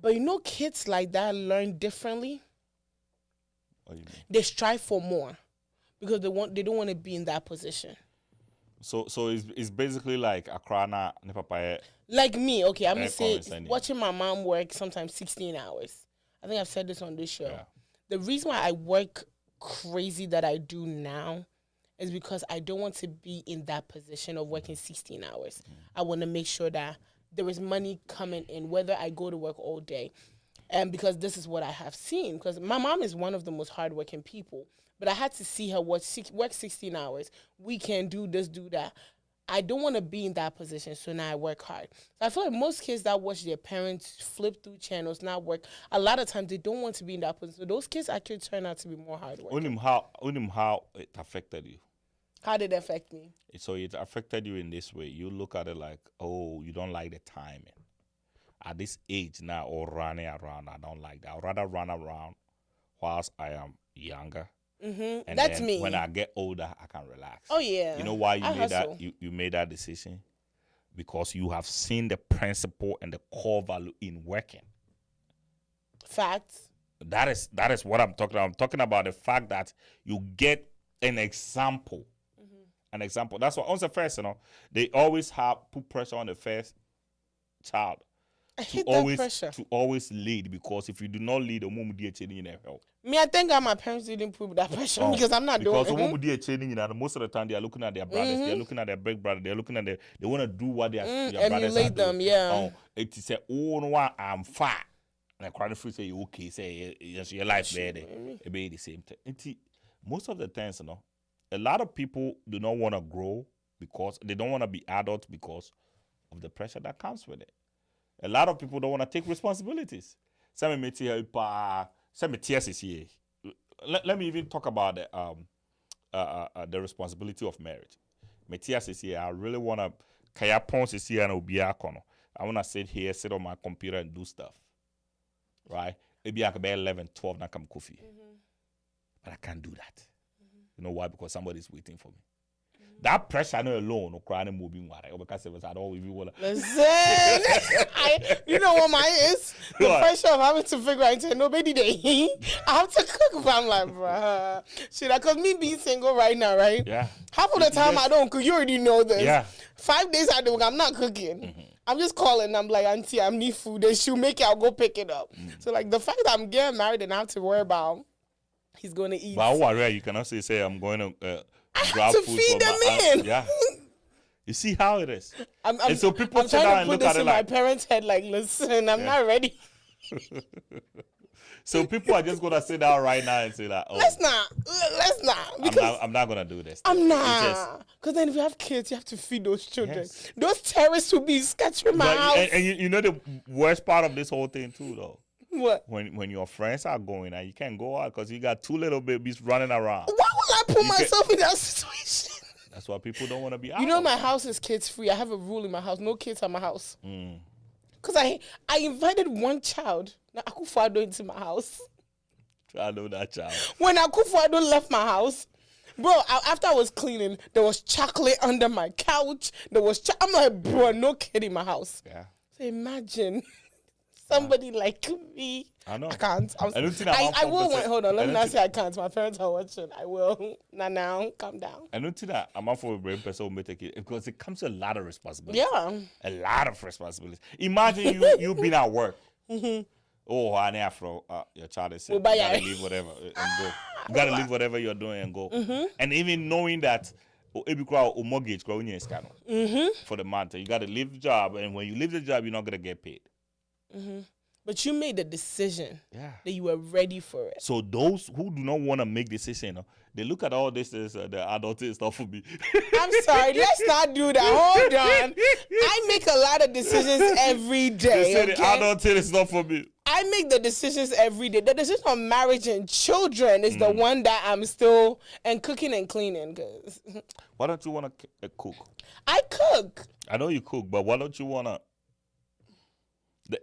But kids like that learn differently. What do you mean? They strive for more because they don't want to be in that position. So it's basically like Akrana ne papa. Like me, okay, I'm gonna say watching my mom work sometimes 16 hours. I think I've said this on this show. Yeah. The reason why I work crazy that I do now is because I don't want to be in that position of working 16 hours. I want to make sure that there is money coming in, whether I go to work all day. And because this is what I have seen, because my mom is one of the most hardworking people, but I had to see her work 16 hours. We can do this, do that. I don't want to be in that position, so now I work hard. So I feel like most kids that watch their parents flip through channels, not work, a lot of times they don't want to be in that position. So those kids actually turn out to be more hardworking. How it affected you? How did it affect me? So it affected you in this way. You look at it like, oh, you don't like the timing. At this age now, or running around, I don't like that. I'd rather run around whilst I am younger. Mm-hmm. And that's then me. When I get older, I can relax. Oh yeah. You know why you made that? You made that decision because you have seen the principle and the core value in working. Facts. That is what I'm talking about. I'm talking about the fact that you get an example. Mm-hmm. An example. That's what on the first, they always put pressure on the first child. I hate that pressure. To always lead, because if you do not lead, help. Me, I think my parents didn't put that pressure because I'm not doing it. Because most of the time they are looking at their brothers, they're looking at their big brother, they're looking at they want to do what their brothers are emulate them, doing. yeah. It is oh no, I'm fat. And crying free say you okay, say yes, your life there, it be the same thing. Most of the times, a lot of people do not want to grow because they don't want to be adults because of the pressure that comes with it. A lot of people don't want to take responsibilities. Let me even talk about the responsibility of marriage. I really want to kaya pons here and I want to sit on my computer and do stuff. Right? Maybe I could be 11, 12 now come coffee. But I can't do that. You know why? Because somebody's waiting for me. That pressure no alone, no crying and moving water. Because I don't even want to listen. You know what mine is? The pressure of having to figure out nobody day. I have to cook, but I'm like, bruh. Shit, because me being single right now, right? Yeah. Half of the time I don't cook. You already know this. Yeah. 5 days I do, I'm not cooking. I'm just calling. I'm like, auntie, I need food. And she'll make it. I'll go pick it up. So like the fact that I'm getting married and I have to worry about he's going to eat. But worry, you cannot say I'm going to grab to food feed for them in. Yeah. You see how it is. And so people I'm sit trying down to and put look this at it in like my parents' head. Like, listen, I'm not ready. So people are just gonna sit down right now and say like, oh, let's not. I'm not gonna do this. I'm not. Because then if you have kids, you have to feed those children. Yes. Those terrorists will be scattering my house. And you know the worst part of this whole thing too, though. What? When your friends are going and you can't go out because you got 2 little babies running around. Why would I put myself in that situation? That's why people don't want to be out. You know my house is kids free. I have a rule in my house: no kids at my house. Because I invited one child, now Akufo-Addo, into my house. I know that child. When Akufo-Addo left my house, bro, after I was cleaning, there was chocolate under my couch. I'm like, bro, no kid in my house. Yeah. So imagine somebody like me. I know. I can't. I will. Wait, hold on. Let me not say I can't. My parents are watching. I will. Now, calm down. I don't think that I'm out for a brain person who may take it because it comes with a lot of responsibility. Yeah. A lot of responsibilities. Imagine you being at work. Oh, and afro, your child is sick. You gotta leave whatever and go. You gotta leave whatever you're doing and go. And even knowing that mortgage for the month, you gotta leave the job, and when you leave the job, you're not gonna get paid. But you made the decision that you were ready for it. So those who do not want to make decision, they look at all this the adult stuff for me. I'm sorry, let's not do that. Hold on. I make a lot of decisions every day. They say the adult stuff for me. I make the decisions every day. The decision on marriage and children is the one that I'm still and cooking and cleaning. Cause why don't you want to cook? I cook. I know you cook, but why don't you want to?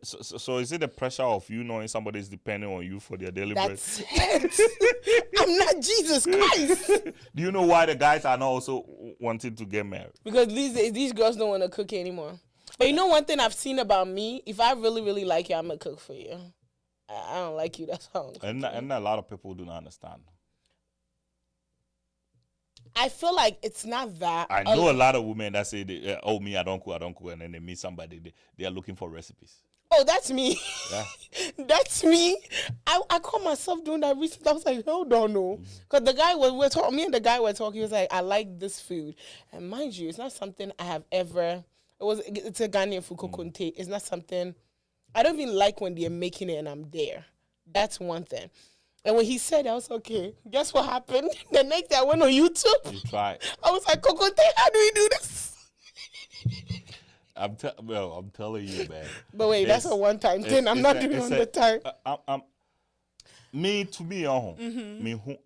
So is it the pressure of you knowing somebody is depending on you for their daily bread? That's it. I'm not Jesus Christ. Do you know why the guys are not also wanting to get married? Because these girls don't want to cook anymore. But you know one thing I've seen about me? If I really, really like you, I'm going to cook for you. I don't like you, that's how I'm And a lot of people do not understand. I feel like it's not that. I know a lot of women that say, me, I don't cook, and then they meet somebody, they are looking for recipes. Oh, that's me. Yeah. That's me. I caught myself doing that recently. I was like, hold on, no. Because the guy we're talking, me and the guy were talking, he was like, I like this food. And mind you, it's not something I have ever, it's a Ghanaian food, kokonte. It's not something, I don't even like when they're making it and I'm there. That's one thing. And when he said, I was okay. Guess what happened? The next day I went on YouTube. You tried. I was like, kokonte, how do we do this? I'm telling you, man. But wait, that's a one-time thing. I'm not doing it on the time.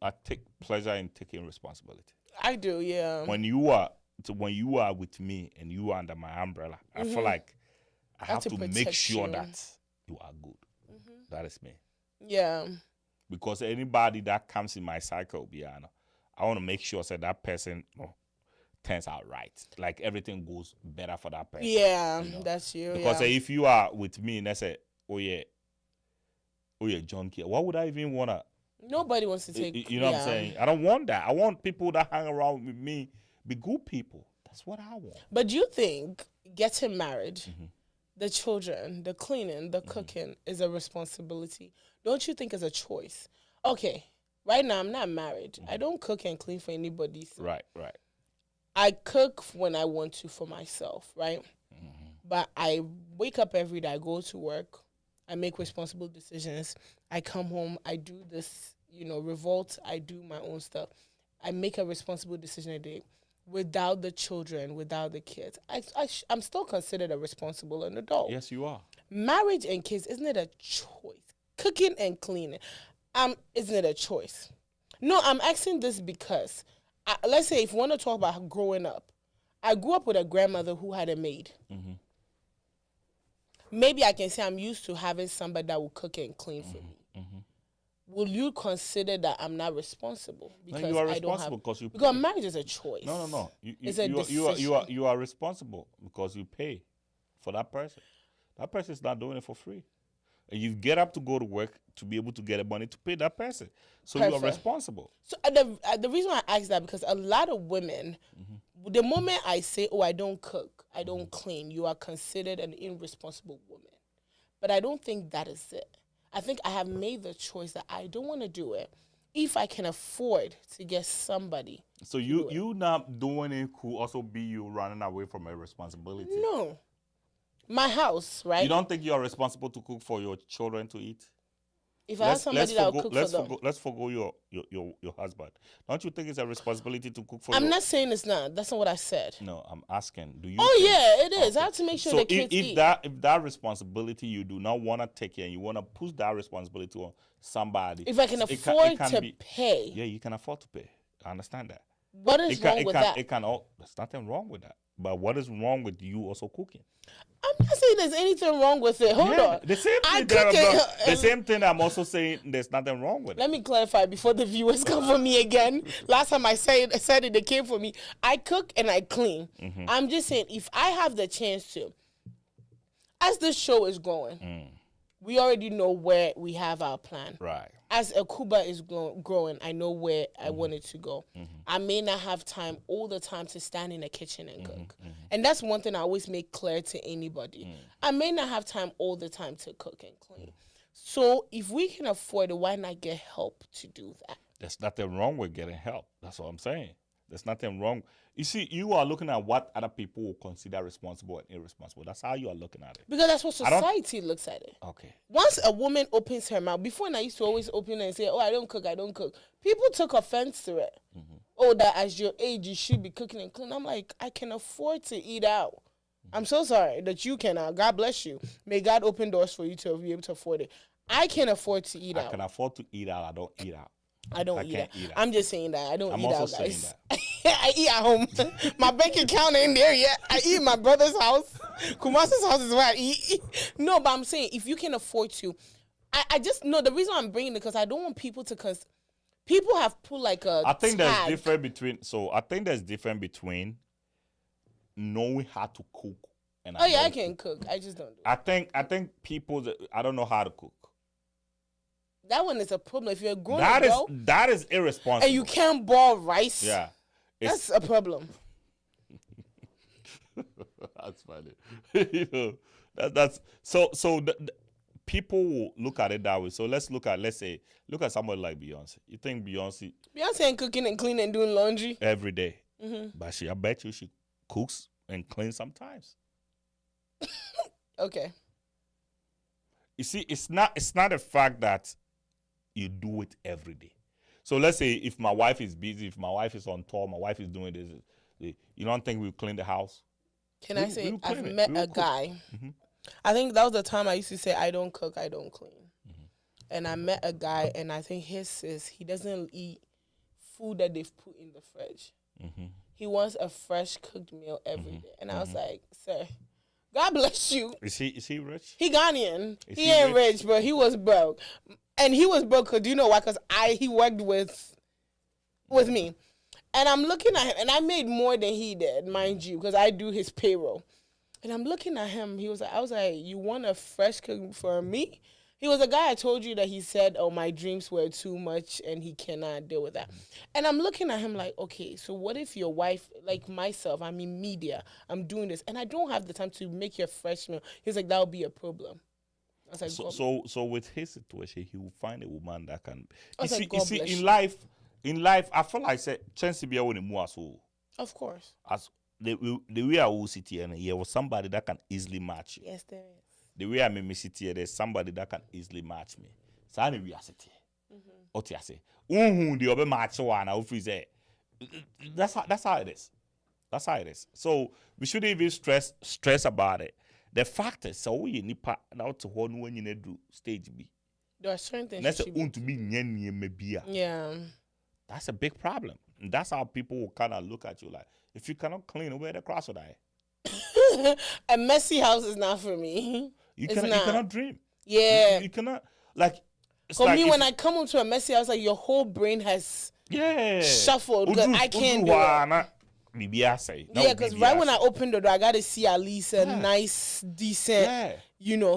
I take pleasure in taking responsibility. I do, yeah. When you are with me and you are under my umbrella, I feel like I have to make sure that you are good. That is me. Yeah. Because anybody that comes in my cycle, I want to make sure that person turns out right. Like everything goes better for that person. Yeah, that's you. Because if you are with me and I say, oh yeah, John Kia, what would I even want to? Nobody wants to take. You know what I'm saying? I don't want that. I want people that hang around with me be good people. That's what I want. But do you think getting married, the children, the cleaning, the cooking is a responsibility? Don't you think it's a choice? Okay, right now I'm not married. I don't cook and clean for anybody. So. Right. I cook when I want to for myself, right? But I wake up every day, I go to work, I make responsible decisions. I come home, I do this, revolt, I do my own stuff. I make a responsible decision a day. Without the children, without the kids, I'm still considered a responsible and adult. Yes, you are. Marriage and kids, isn't it a choice? Cooking and cleaning, isn't it a choice? No, I'm asking this because, let's say if you want to talk about growing up, I grew up with a grandmother who had a maid. Mm-hmm. Maybe I can say I'm used to having somebody that will cook and clean for me. Mm-hmm. Will you consider that I'm not responsible because no, you are responsible because marriage is a choice? No. It's a decision. You are responsible because you pay for that person. That person is not doing it for free, and you get up to go to work to be able to get the money to pay that person. So you are responsible. So the reason why I ask that because a lot of women, the moment I say, "Oh, I don't cook, I don't clean," you are considered an irresponsible woman. But I don't think that is it. I think I have made the choice that I don't want to do it if I can afford to get somebody. So you not doing it could also be you running away from a responsibility. No. My house, right? You don't think you are responsible to cook for your children to eat? If I have somebody that will cook for them. Let's forgo your husband. Don't you think it's a responsibility to cook for I'm not saying it's not. That's not what I said. No, I'm asking. Do you yeah, it is. Okay. I have to make sure the kids eat. If that responsibility you do not want to take care and you want to push that responsibility on somebody. If I can afford to pay. Yeah, you can afford to pay. I understand that. What is wrong with that? There's nothing wrong with that. But what is wrong with you also cooking? I'm not saying there's anything wrong with it. Hold on. The same thing I'm also saying there's nothing wrong with it. Let me clarify before the viewers come for me again. Last time I said it, they came for me. I cook and I clean. Mm-hmm. I'm just saying if I have the chance to, as this show is going, we already know where we have our plan. Right. As Akuba is growing, I know where I want it to go. Mm-hmm. I may not have time all the time to stand in the kitchen and cook. Mm-hmm. And that's one thing I always make clear to anybody. I may not have time all the time to cook and clean. So if we can afford it, why not get help to do that? There's nothing wrong with getting help. That's what I'm saying. There's nothing wrong. You see, you are looking at what other people will consider responsible and irresponsible. That's how you are looking at it. Because that's what society looks at it. Okay. Once a woman opens her mouth, before I used to always open and say, "Oh, I don't cook. People took offense to it. Mm-hmm. Oh, that as your age, you should be cooking and cleaning. I'm like, I can afford to eat out. Mm-hmm. I'm so sorry that you cannot. God bless you. May God open doors for you to be able to afford it. I can afford to eat out. I can afford to eat out. I don't eat out. I don't eat out. I'm just saying that. I don't eat out, guys. I'm also saying that. I eat at home. My bank account ain't there yet. I eat in my brother's house. Kumasi's house is where I eat. No, but I'm saying if you can afford to, I just know the reason I'm bringing it because I don't want people to, because people have put like a I think there's difference between knowing how to cook and I can cook. I just don't do it. I think people I don't know how to cook. That one is a problem. If you're a grown adult, that is irresponsible. And you can't boil rice. Yeah. That's a problem. That's funny. That's so people will look at it that way. So let's look at somebody like Beyonce. You think Beyonce ain't cooking and cleaning and doing laundry every day. Mm-hmm. But I bet you she cooks and cleans sometimes. Okay. You see, it's not a fact that you do it every day. So let's say if my wife is busy, if my wife is on tour, my wife is doing this, you don't think we'll clean the house? I say I've met a guy. Mm-hmm. I think that was the time I used to say I don't cook, I don't clean. Mm-hmm. And I met a guy, and I think he doesn't eat food that they've put in the fridge. Mm-hmm. He wants a fresh cooked meal every day. And I was like, sir, God bless you. Is he rich? He Ghanaian. He ain't rich, but he was broke. And he was broke because, do you know why? Because he worked with me. And I'm looking at him, and I made more than he did, mind you, because I do his payroll. And I'm looking at him. I was like, you want a fresh cook for me? He was a guy I told you that he said, oh, my dreams were too much, and he cannot deal with that. And I'm looking at him like, okay, so what if your wife, like myself, I'm in media, I'm doing this, and I don't have the time to make your fresh meal. He's like, that would be a problem. I was like, so with his situation, he will find a woman that can. You see, in life, I feel like chance to be able to move as well. Of course. As the way I will sit here, and there was somebody that can easily match you. Yes, there is. the way I may sit here, there's somebody that can easily match me. So I we sit here. What you say? The other match one. That's how it is. That's how it is. So we shouldn't even stress about it. The fact is, so we need now to one when you do stage B. There are certain things. That's to be maybe. Yeah. That's a big problem. And that's how people will kind of look at you like, if you cannot clean, where the cross would I? A messy house is not for me. You cannot dream. Yeah. You cannot like. For me, when I come into a messy house, like your whole brain has shuffled because I can't do it. Yeah, because right when I open the door, I gotta see at least a nice, decent,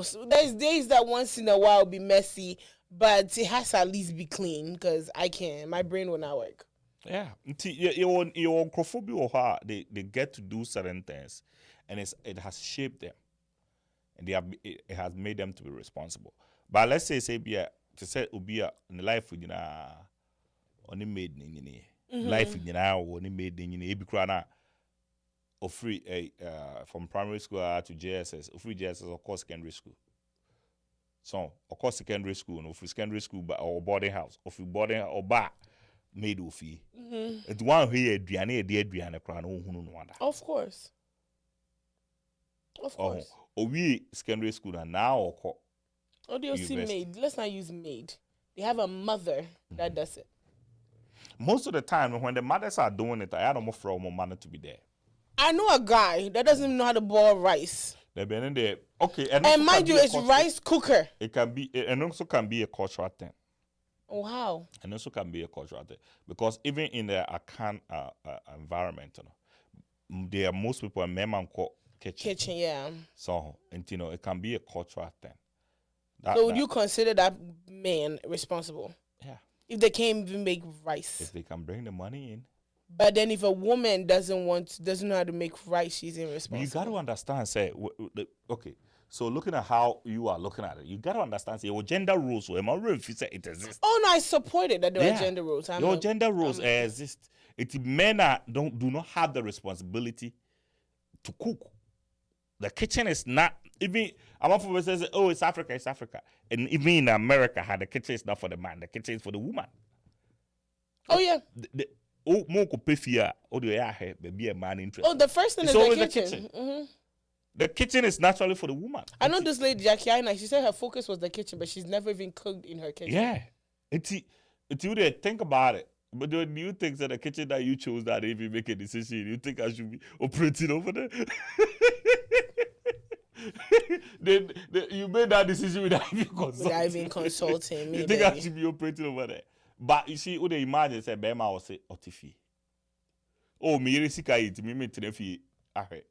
So there's days that once in a while be messy, but it has to at least be clean because my brain will not work. Yeah, your microphobia they get to do certain things, and it has shaped them, and it has made them to be responsible. But let's say to say ubia in life with only made life in only made ebi or free from primary school to JSS, or free JSS of course secondary school. So of course secondary school, no free secondary school or boarding house, or free boarding or bar made of fee. It's one here Adriana crown no wonder. Of course. Or we secondary school and now or do you see maid? Let's not use maid. They have a mother that does it. Most of the time, when the mothers are doing it, I don't know for more money to be there. I know a guy that doesn't even know how to boil rice. They've been in there. Okay, and mind you, it's rice cooker. It can be, and also can be a cultural thing. Oh, how? And also can be a cultural thing because even in the Akan environment, there are most people are men called kitchen. Kitchen, yeah. So, and it can be a cultural thing. So would you consider that man responsible? Yeah. If they can't even make rice. If they can bring the money in. But then if a woman doesn't know how to make rice, she's irresponsible. You got to understand, okay, so looking at how you are looking at it, you got to understand, your gender rules, if you say it exists. Oh, no, I supported that there are gender rules. Gender rules exist. Men do not have the responsibility to cook. The kitchen is not, even, I'm not for says, oh, it's Africa. And even in America, the kitchen is not for the man, the kitchen is for the woman. Oh, yeah. The first thing is the kitchen. Mm-hmm. The kitchen is naturally for the woman. I know this lady, Jackie Aina, she said her focus was the kitchen, but she's never even cooked in her kitchen. Yeah. Think about it. But do you think that the kitchen that you chose that if you make a decision, you think I should be operating over there? You made that decision without even consulting me. You think I should be operating over there? But you see, what they imagine say, Bema will say, Otifi. Oh, me resika it, me tenefi ahe.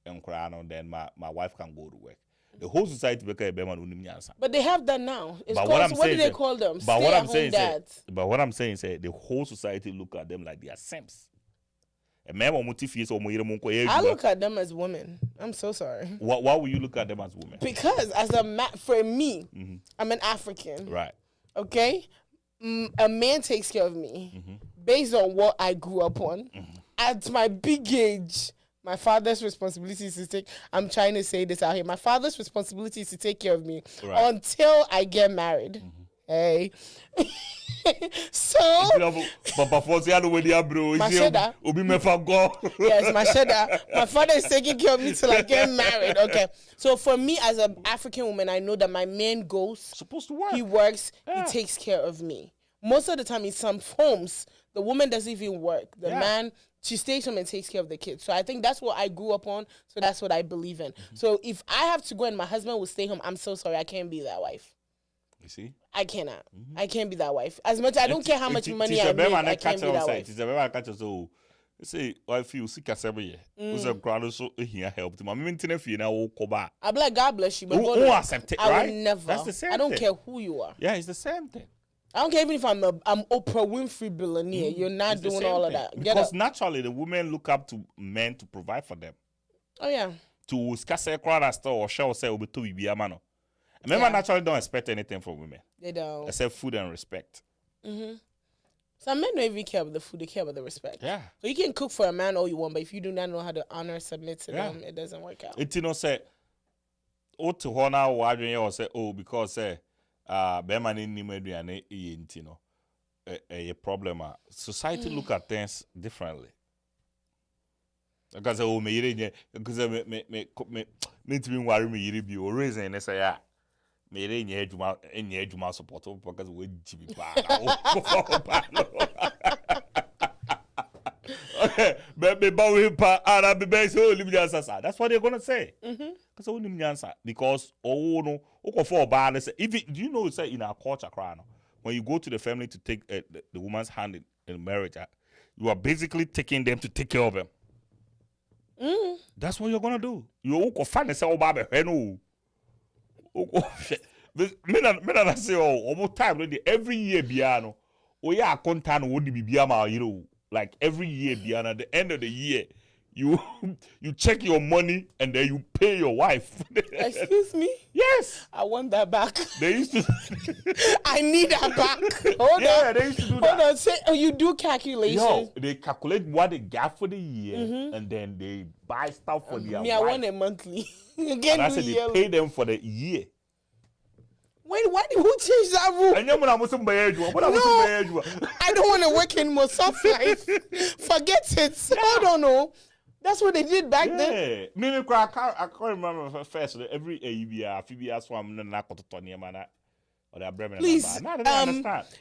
And then my wife can go to work. The whole society became a Bema unimnyansa. But they have that now. It's called, what do they call them? But what I'm saying is, the whole society look at them like they are simps. I look at them as women. I'm so sorry. Why would you look at them as women? Because for me, I'm an African. Right. Okay? A man takes care of me based on what I grew up on. At my big age, my father's responsibility is to take, I'm trying to say this out here, my father's responsibility is to take care of me until I get married. Hey. So Masheda. Yes, Masheda. My father is taking care of me till I get married. Okay. So for me as an African woman, I know that my man goes supposed to work. He works, he takes care of me. Most of the time in some homes, the woman doesn't even work. The man, she stays home and takes care of the kids. So I think that's what I grew up on. So that's what I believe in. So if I have to go and my husband will stay home, I'm so sorry, I can't be that wife. You see? I cannot. I can't be that wife. As much I don't care how much money I make, I can't be that wife. Say, I feel sick as every year. Was a grand so here helped him. I'm in if you now coba. I'm like, God bless you, but who accept it, right? I will never. That's the same I don't thing. care who you are. Yeah, it's the same thing. I don't care even if I'm Oprah Winfrey billionaire. You're not doing all of that. Because naturally, the women look up to men to provide for them. Oh yeah. To scarce a crowd store or shall say over to be a man. Men naturally don't expect anything from women. They don't. Except food and respect. Some men don't even care about the food, they care about the respect. Yeah. So you can cook for a man all you want, but if you do not know how to honor, submit to them, it doesn't work out. It say, what to honor why you say because Bema ni aduane ye nti no a problem society look at things differently. Because me yire because me to be worry me yire bi o reason say ya me yire nye adwuma support because we jibi pa. Okay, me bawe pa ara be say leave the answer. That's what they're going to say. Because we need answer because no for ba say if do you know say in our culture cry no when you go to the family to take the woman's hand in marriage you are basically taking them to take care of them. That's what you're gonna do. You go find and say, "Oh, baby, no." Me na say, "Oh, almost time every year, biano. Oh yeah, content would be biama, you know, like every year, biano. At the end of the year, you check your money and then you pay your wife." Excuse me. Yes, I want that back. They used to. I need that back. Hold on. They used to do that. Hold on. Say, you do calculations. Yo, they calculate what they got for the year, and then they buy stuff for their wife. I want it monthly. And I said they pay them for the year. Wait, who changed that rule? And No, I don't want to work in more soft life. Forget it. Yeah. I don't know. That's what they did back then. I can't remember first. Every year, swam and I please,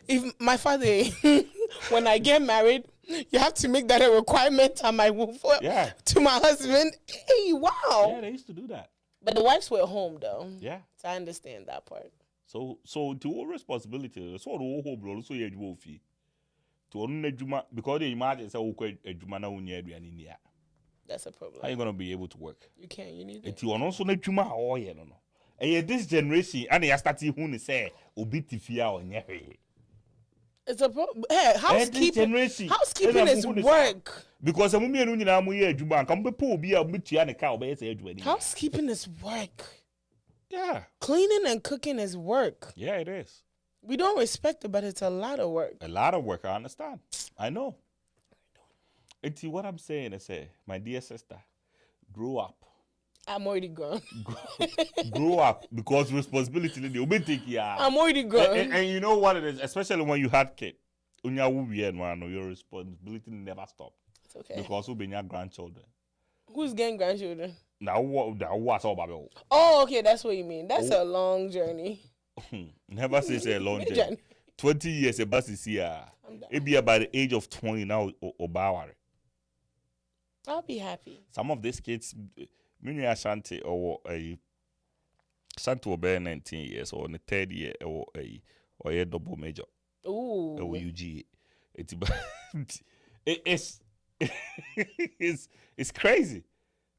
if my father, when I get married, you have to make that a requirement on my to my husband. Hey, wow. Yeah, they used to do that. But the wives were home though. Yeah. So I understand that part. So to all responsibility, so the whole bro, so you do fee. To only juma because they imagine say okay juma na unya aduane ni a. That's a problem. How are you gonna be able to work? You can't. You need it. It you also na juma or yeah no. And this generation, and you start to say obi tifia on yeah. It's a problem. Hey, housekeeping is work. Because I'm here nyina am here adwuma kan be po obi a mutua ne ka obey say adwuma ni. Housekeeping is work. Yeah. Cleaning and cooking is work. Yeah, it is. We don't respect it, but it's a lot of work. A lot of work, I understand. I know. It's what I'm saying, I say, my dear sister, grow up. I'm already grown. Grow up because responsibility will be taken. I'm already grown. And you know what it is, especially when you had kids. Your responsibility never stopped. It's okay. Because we'll be your grandchildren. Who's getting grandchildren? Now what's all about? Oh, okay, that's what you mean. That's a long journey. Never say it's a long journey. 20 years a bus is here. It be about the age of 20 now or I'll be happy. Some of these kids, many Ashanti or a Shanti will be 19 years or in the third year or a double major. Ooh. Or UG. It's crazy.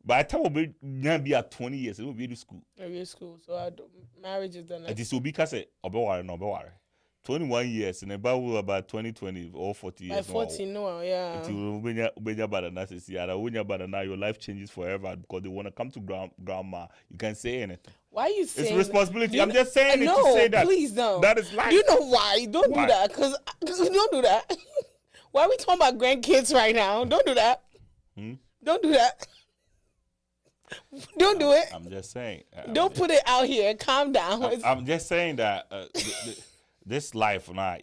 By the time we'll be at 20 years, it will be in school. Maybe school. So marriage is done. It is will be because 21 years and about 20 or 40 years. By 40, no, yeah. Your life changes forever because they want to come to grandma. You can say anything. Why are you saying it's responsibility? I'm just saying it no, to say that. Please don't. That is life. Do you know why? Don't do that. Because don't do that. Why are we talking about grandkids right now? Don't do that. Don't do that. Don't do it. I'm just saying. Don't put it out here. Calm down. I'm just saying that this life now,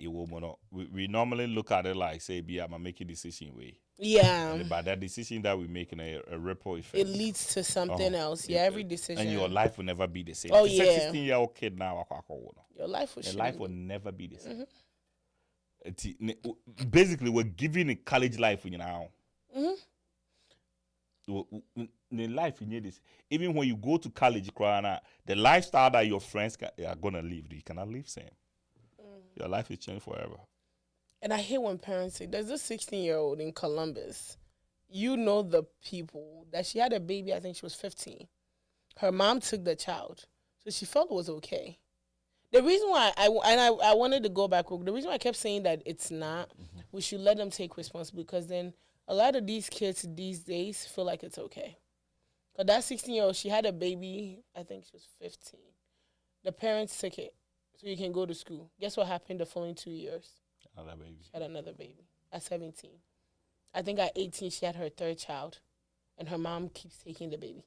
we normally look at it like, say, I'm making a decision way. Yeah. And by that decision that we make in a ripple effect. It leads to something else. Yeah, every decision. And your life will never be the same. Oh, yeah. A 16-year-old kid now. Your life will never be the same. Basically, we're giving a college life now. In life, you need this. Even when you go to college, the lifestyle that your friends are going to live, you cannot live same. Your life is changed forever. And I hate when parents say, there's this 16-year-old in Columbus. You know the people that she had a baby, I think she was 15. Her mom took the child. So she felt it was okay. The reason why I wanted to go back, the reason why I kept saying that it's not, we should let them take responsibility because then a lot of these kids these days feel like it's okay. Because that 16-year-old, she had a baby, I think she was 15. The parents took it so you can go to school. Guess what happened the following 2 years? Another baby. She had another baby at 17. I think at 18, she had her third child. And her mom keeps taking the baby.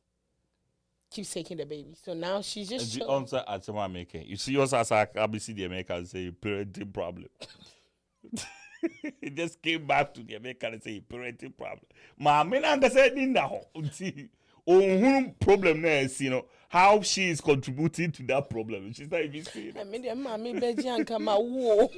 keeps taking the baby. So now she's just the answer at someone making. You see us as a ABC the American say parenting problem. It just came back to the American and say parenting problem. Ma, me understanding that problem there is, you know, how she is contributing to that problem. She's not even saying. I mean, the mommy beji come out. Whoa,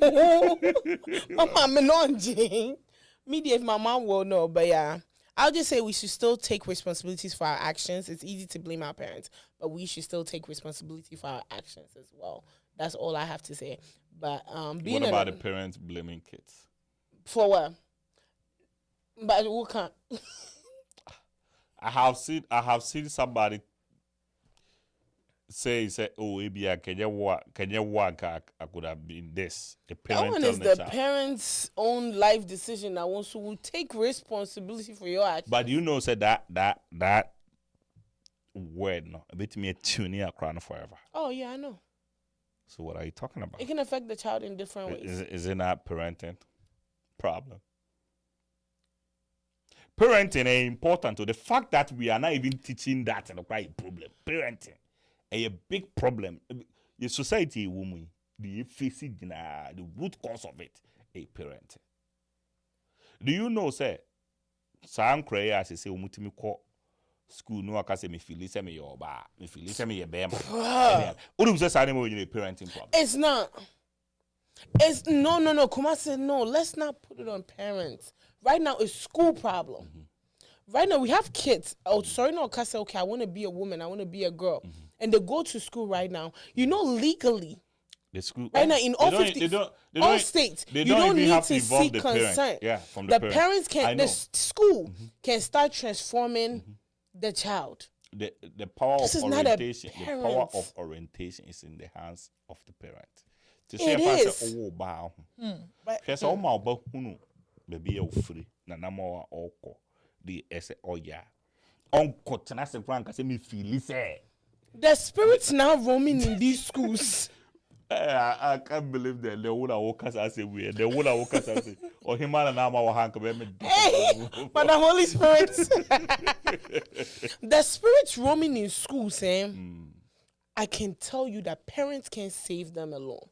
mama non jing. Media if my mom will know, but yeah. I'll just say we should still take responsibilities for our actions. It's easy to blame our parents, but we should still take responsibility for our actions as well. That's all I have to say. But being what about the parents blaming kids? For what? But who can't? I have seen somebody say, oh, maybe I can you work? I could have been this. A parent. That one is the parents' own life decision. That wants to take responsibility for your actions. But you know, said that word no, a bit me a tune crying forever. Oh yeah, I know. So what are you talking about? It can affect the child in different ways. Is it not parenting problem? Parenting is important. To the fact that we are not even teaching that is quite a problem. Parenting is a big problem. The society, woman, the facing the root cause of it, is parenting. Do you know, say, some cryers say, "Umutimi ko school no akase me feel say me your ba, me feel say me your bema." Udum say say me you parenting problem. It's not. It's no. Kuma said no. Let's not put it on parents. Right now, it's school problem. Mm-hmm. Right now, we have kids. Oh, sorry, no, Kasa. Okay, I want to be a woman. I want to be a girl, and they go to school right now. You know, legally. The school right now in all 50 all states, you don't need to seek consent. Yeah, from the parents can. The school can start transforming the child. The power of orientation. The power of orientation is in the hands of the parent. To say it is. Baby o free na namo oko the ese oya onko tena se kwan ka se me feel say the spirits now roaming in these schools. I can't believe that the one walk as I say we the one walk as I say or him na ma wa hank be me but the Holy Spirit the spirits roaming in schools I can tell you that parents can't save them alone.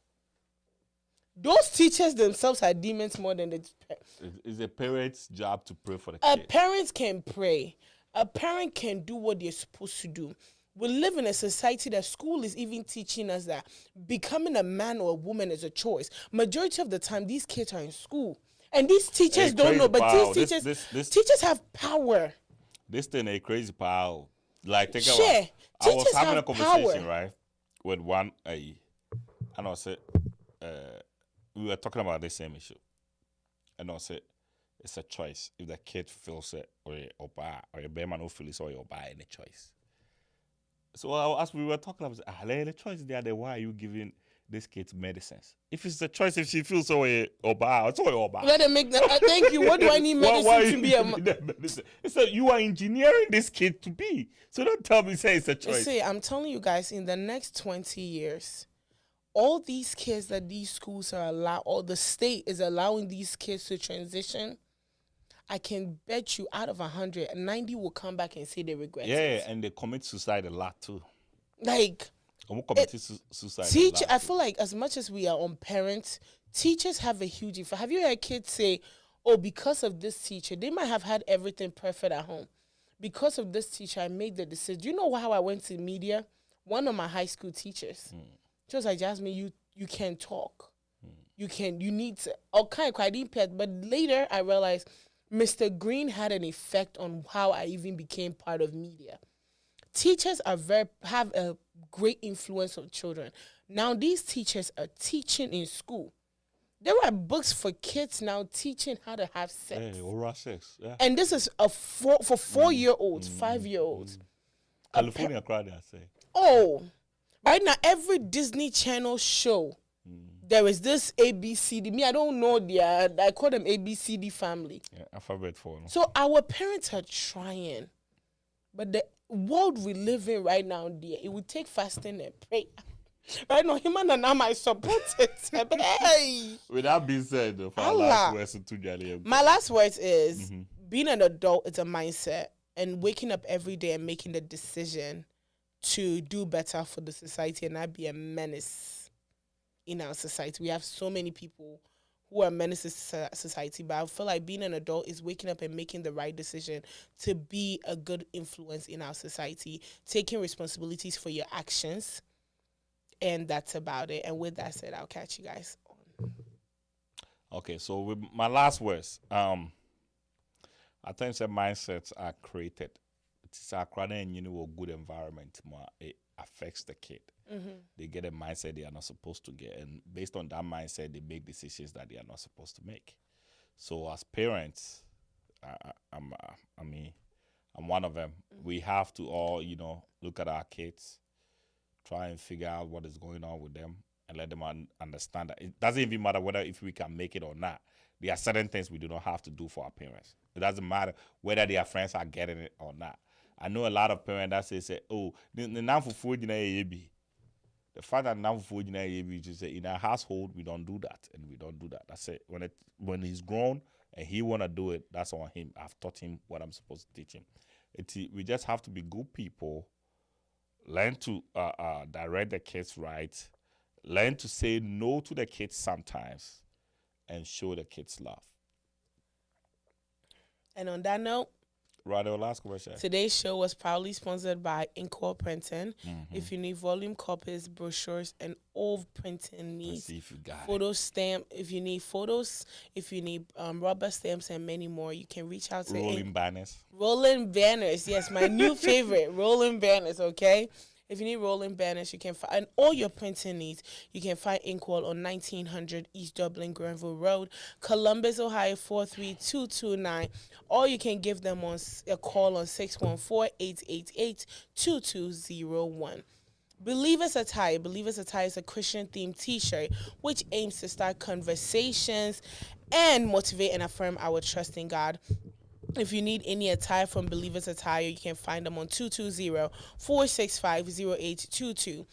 Those teachers themselves are demons more than the It's a parent's job to pray for the kid. A parent can pray. A parent can do what they're supposed to do. We live in a society that school is even teaching us that becoming a man or a woman is a choice. Majority of the time, these kids are in school. And these teachers don't know, but these teachers, teachers have power. This thing is crazy power. Like, think about it. I was having a conversation, right, with one, and I said, we were talking about the same issue. And I said, it's a choice. If the kid feels it, or a bear man who feels it, or you buy any choice. So as we were talking about, the choice there, why are you giving this kid medicines? If it's a choice, if she feels so, or buy, it's all buy. Let them make that. Thank you. What do I need medicine to be a medicine? So you are engineering this kid to be. So don't tell me, say it's a choice. See, I'm telling you guys, in the next 20 years, all these kids that these schools are allowed, or the state is allowing these kids to transition, I can bet you out of 100, 90 will come back and say they regret it. Yeah, and they commit suicide a lot too. Like, suicide. I feel like as much as we are on parents, teachers have a huge effect. Have you heard kids say, oh, because of this teacher, they might have had everything perfect at home. Because of this teacher, I made the decision. Do you know how I went to media? One of my high school teachers. She was like, Jasmine, you can't talk. You need to, I didn't pay, but later I realized Mr. Green had an effect on how I even became part of media. Teachers have a great influence on children. Now these teachers are teaching in school. There are books for kids now teaching how to have sex. Hey, oral sex. Yeah. And this is for 4-year-olds, 5-year-olds. California crowd, I say. Oh. Right now, every Disney Channel show, there is this ABCD. Me, I don't know I call them ABCD family. Yeah, alphabet for. No? So our parents are trying. But the world we live in right now, dear, it would take fasting and prayer. Right now, him and I might support it. Hey. With that being said, my last words is, being an adult is a mindset. And waking up every day and making the decision to do better for the society and not be a menace in our society. We have so many people who are menaces to society, but I feel like being an adult is waking up and making the right decision to be a good influence in our society, taking responsibilities for your actions, and that's about it. And with that said, I'll catch you guys on. Okay, so with my last words, I think that mindsets are created. It's a good environment, it affects the kid. They get a mindset they are not supposed to get, and based on that mindset, they make decisions that they are not supposed to make. So as parents, I'm one of them. We have to all, look at our kids, try and figure out what is going on with them, and let them understand that it doesn't even matter whether if we can make it or not. There are certain things we do not have to do for our parents. It doesn't matter whether their friends are getting it or not. I know a lot of parents that say, "Oh, the fact that now for just say in our household we don't do that and we don't do that. That's it. When he's grown and he wanna do it, that's on him. I've taught him what I'm supposed to teach him. We just have to be good people, learn to direct the kids right, learn to say no to the kids sometimes, and show the kids love. And on that note, Radio, last question. Today's show was proudly sponsored by Inkwell Printing. If you need volume copies, brochures, and all printing needs, photo stamp, if you need photos, if you need rubber stamps and many more, you can reach out to Rolling banners. Rolling banners, yes, my new favorite, rolling banners, okay? If you need rolling banners, you can find all your printing needs. You can find Inkwell on 1900 East Dublin Granville Road, Columbus, Ohio 43229. Or you can give them a call on 614-888-2201. Believers Attire. Believers Attire is a Christian-themed T-shirt which aims to start conversations and motivate and affirm our trust in God. If you need any attire from Believers Attire, you can find them on 220-465-0822.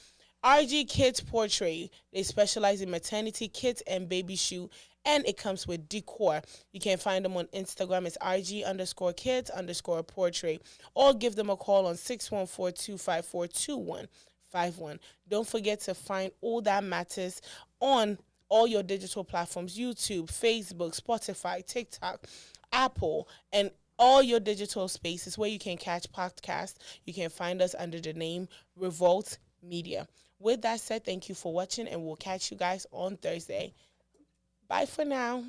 RG Kids Portrait. They specialize in maternity kits and baby shoe, and it comes with decor. You can find them on Instagram. It's RG_kids_portrait. Or give them a call on 614-254-2151. Don't forget to find All That Matters on all your digital platforms: YouTube, Facebook, Spotify, TikTok, Apple, and all your digital spaces where you can catch podcasts. You can find us under the name Revolt Media. With that said, thank you for watching, and we'll catch you guys on Thursday. Bye for now.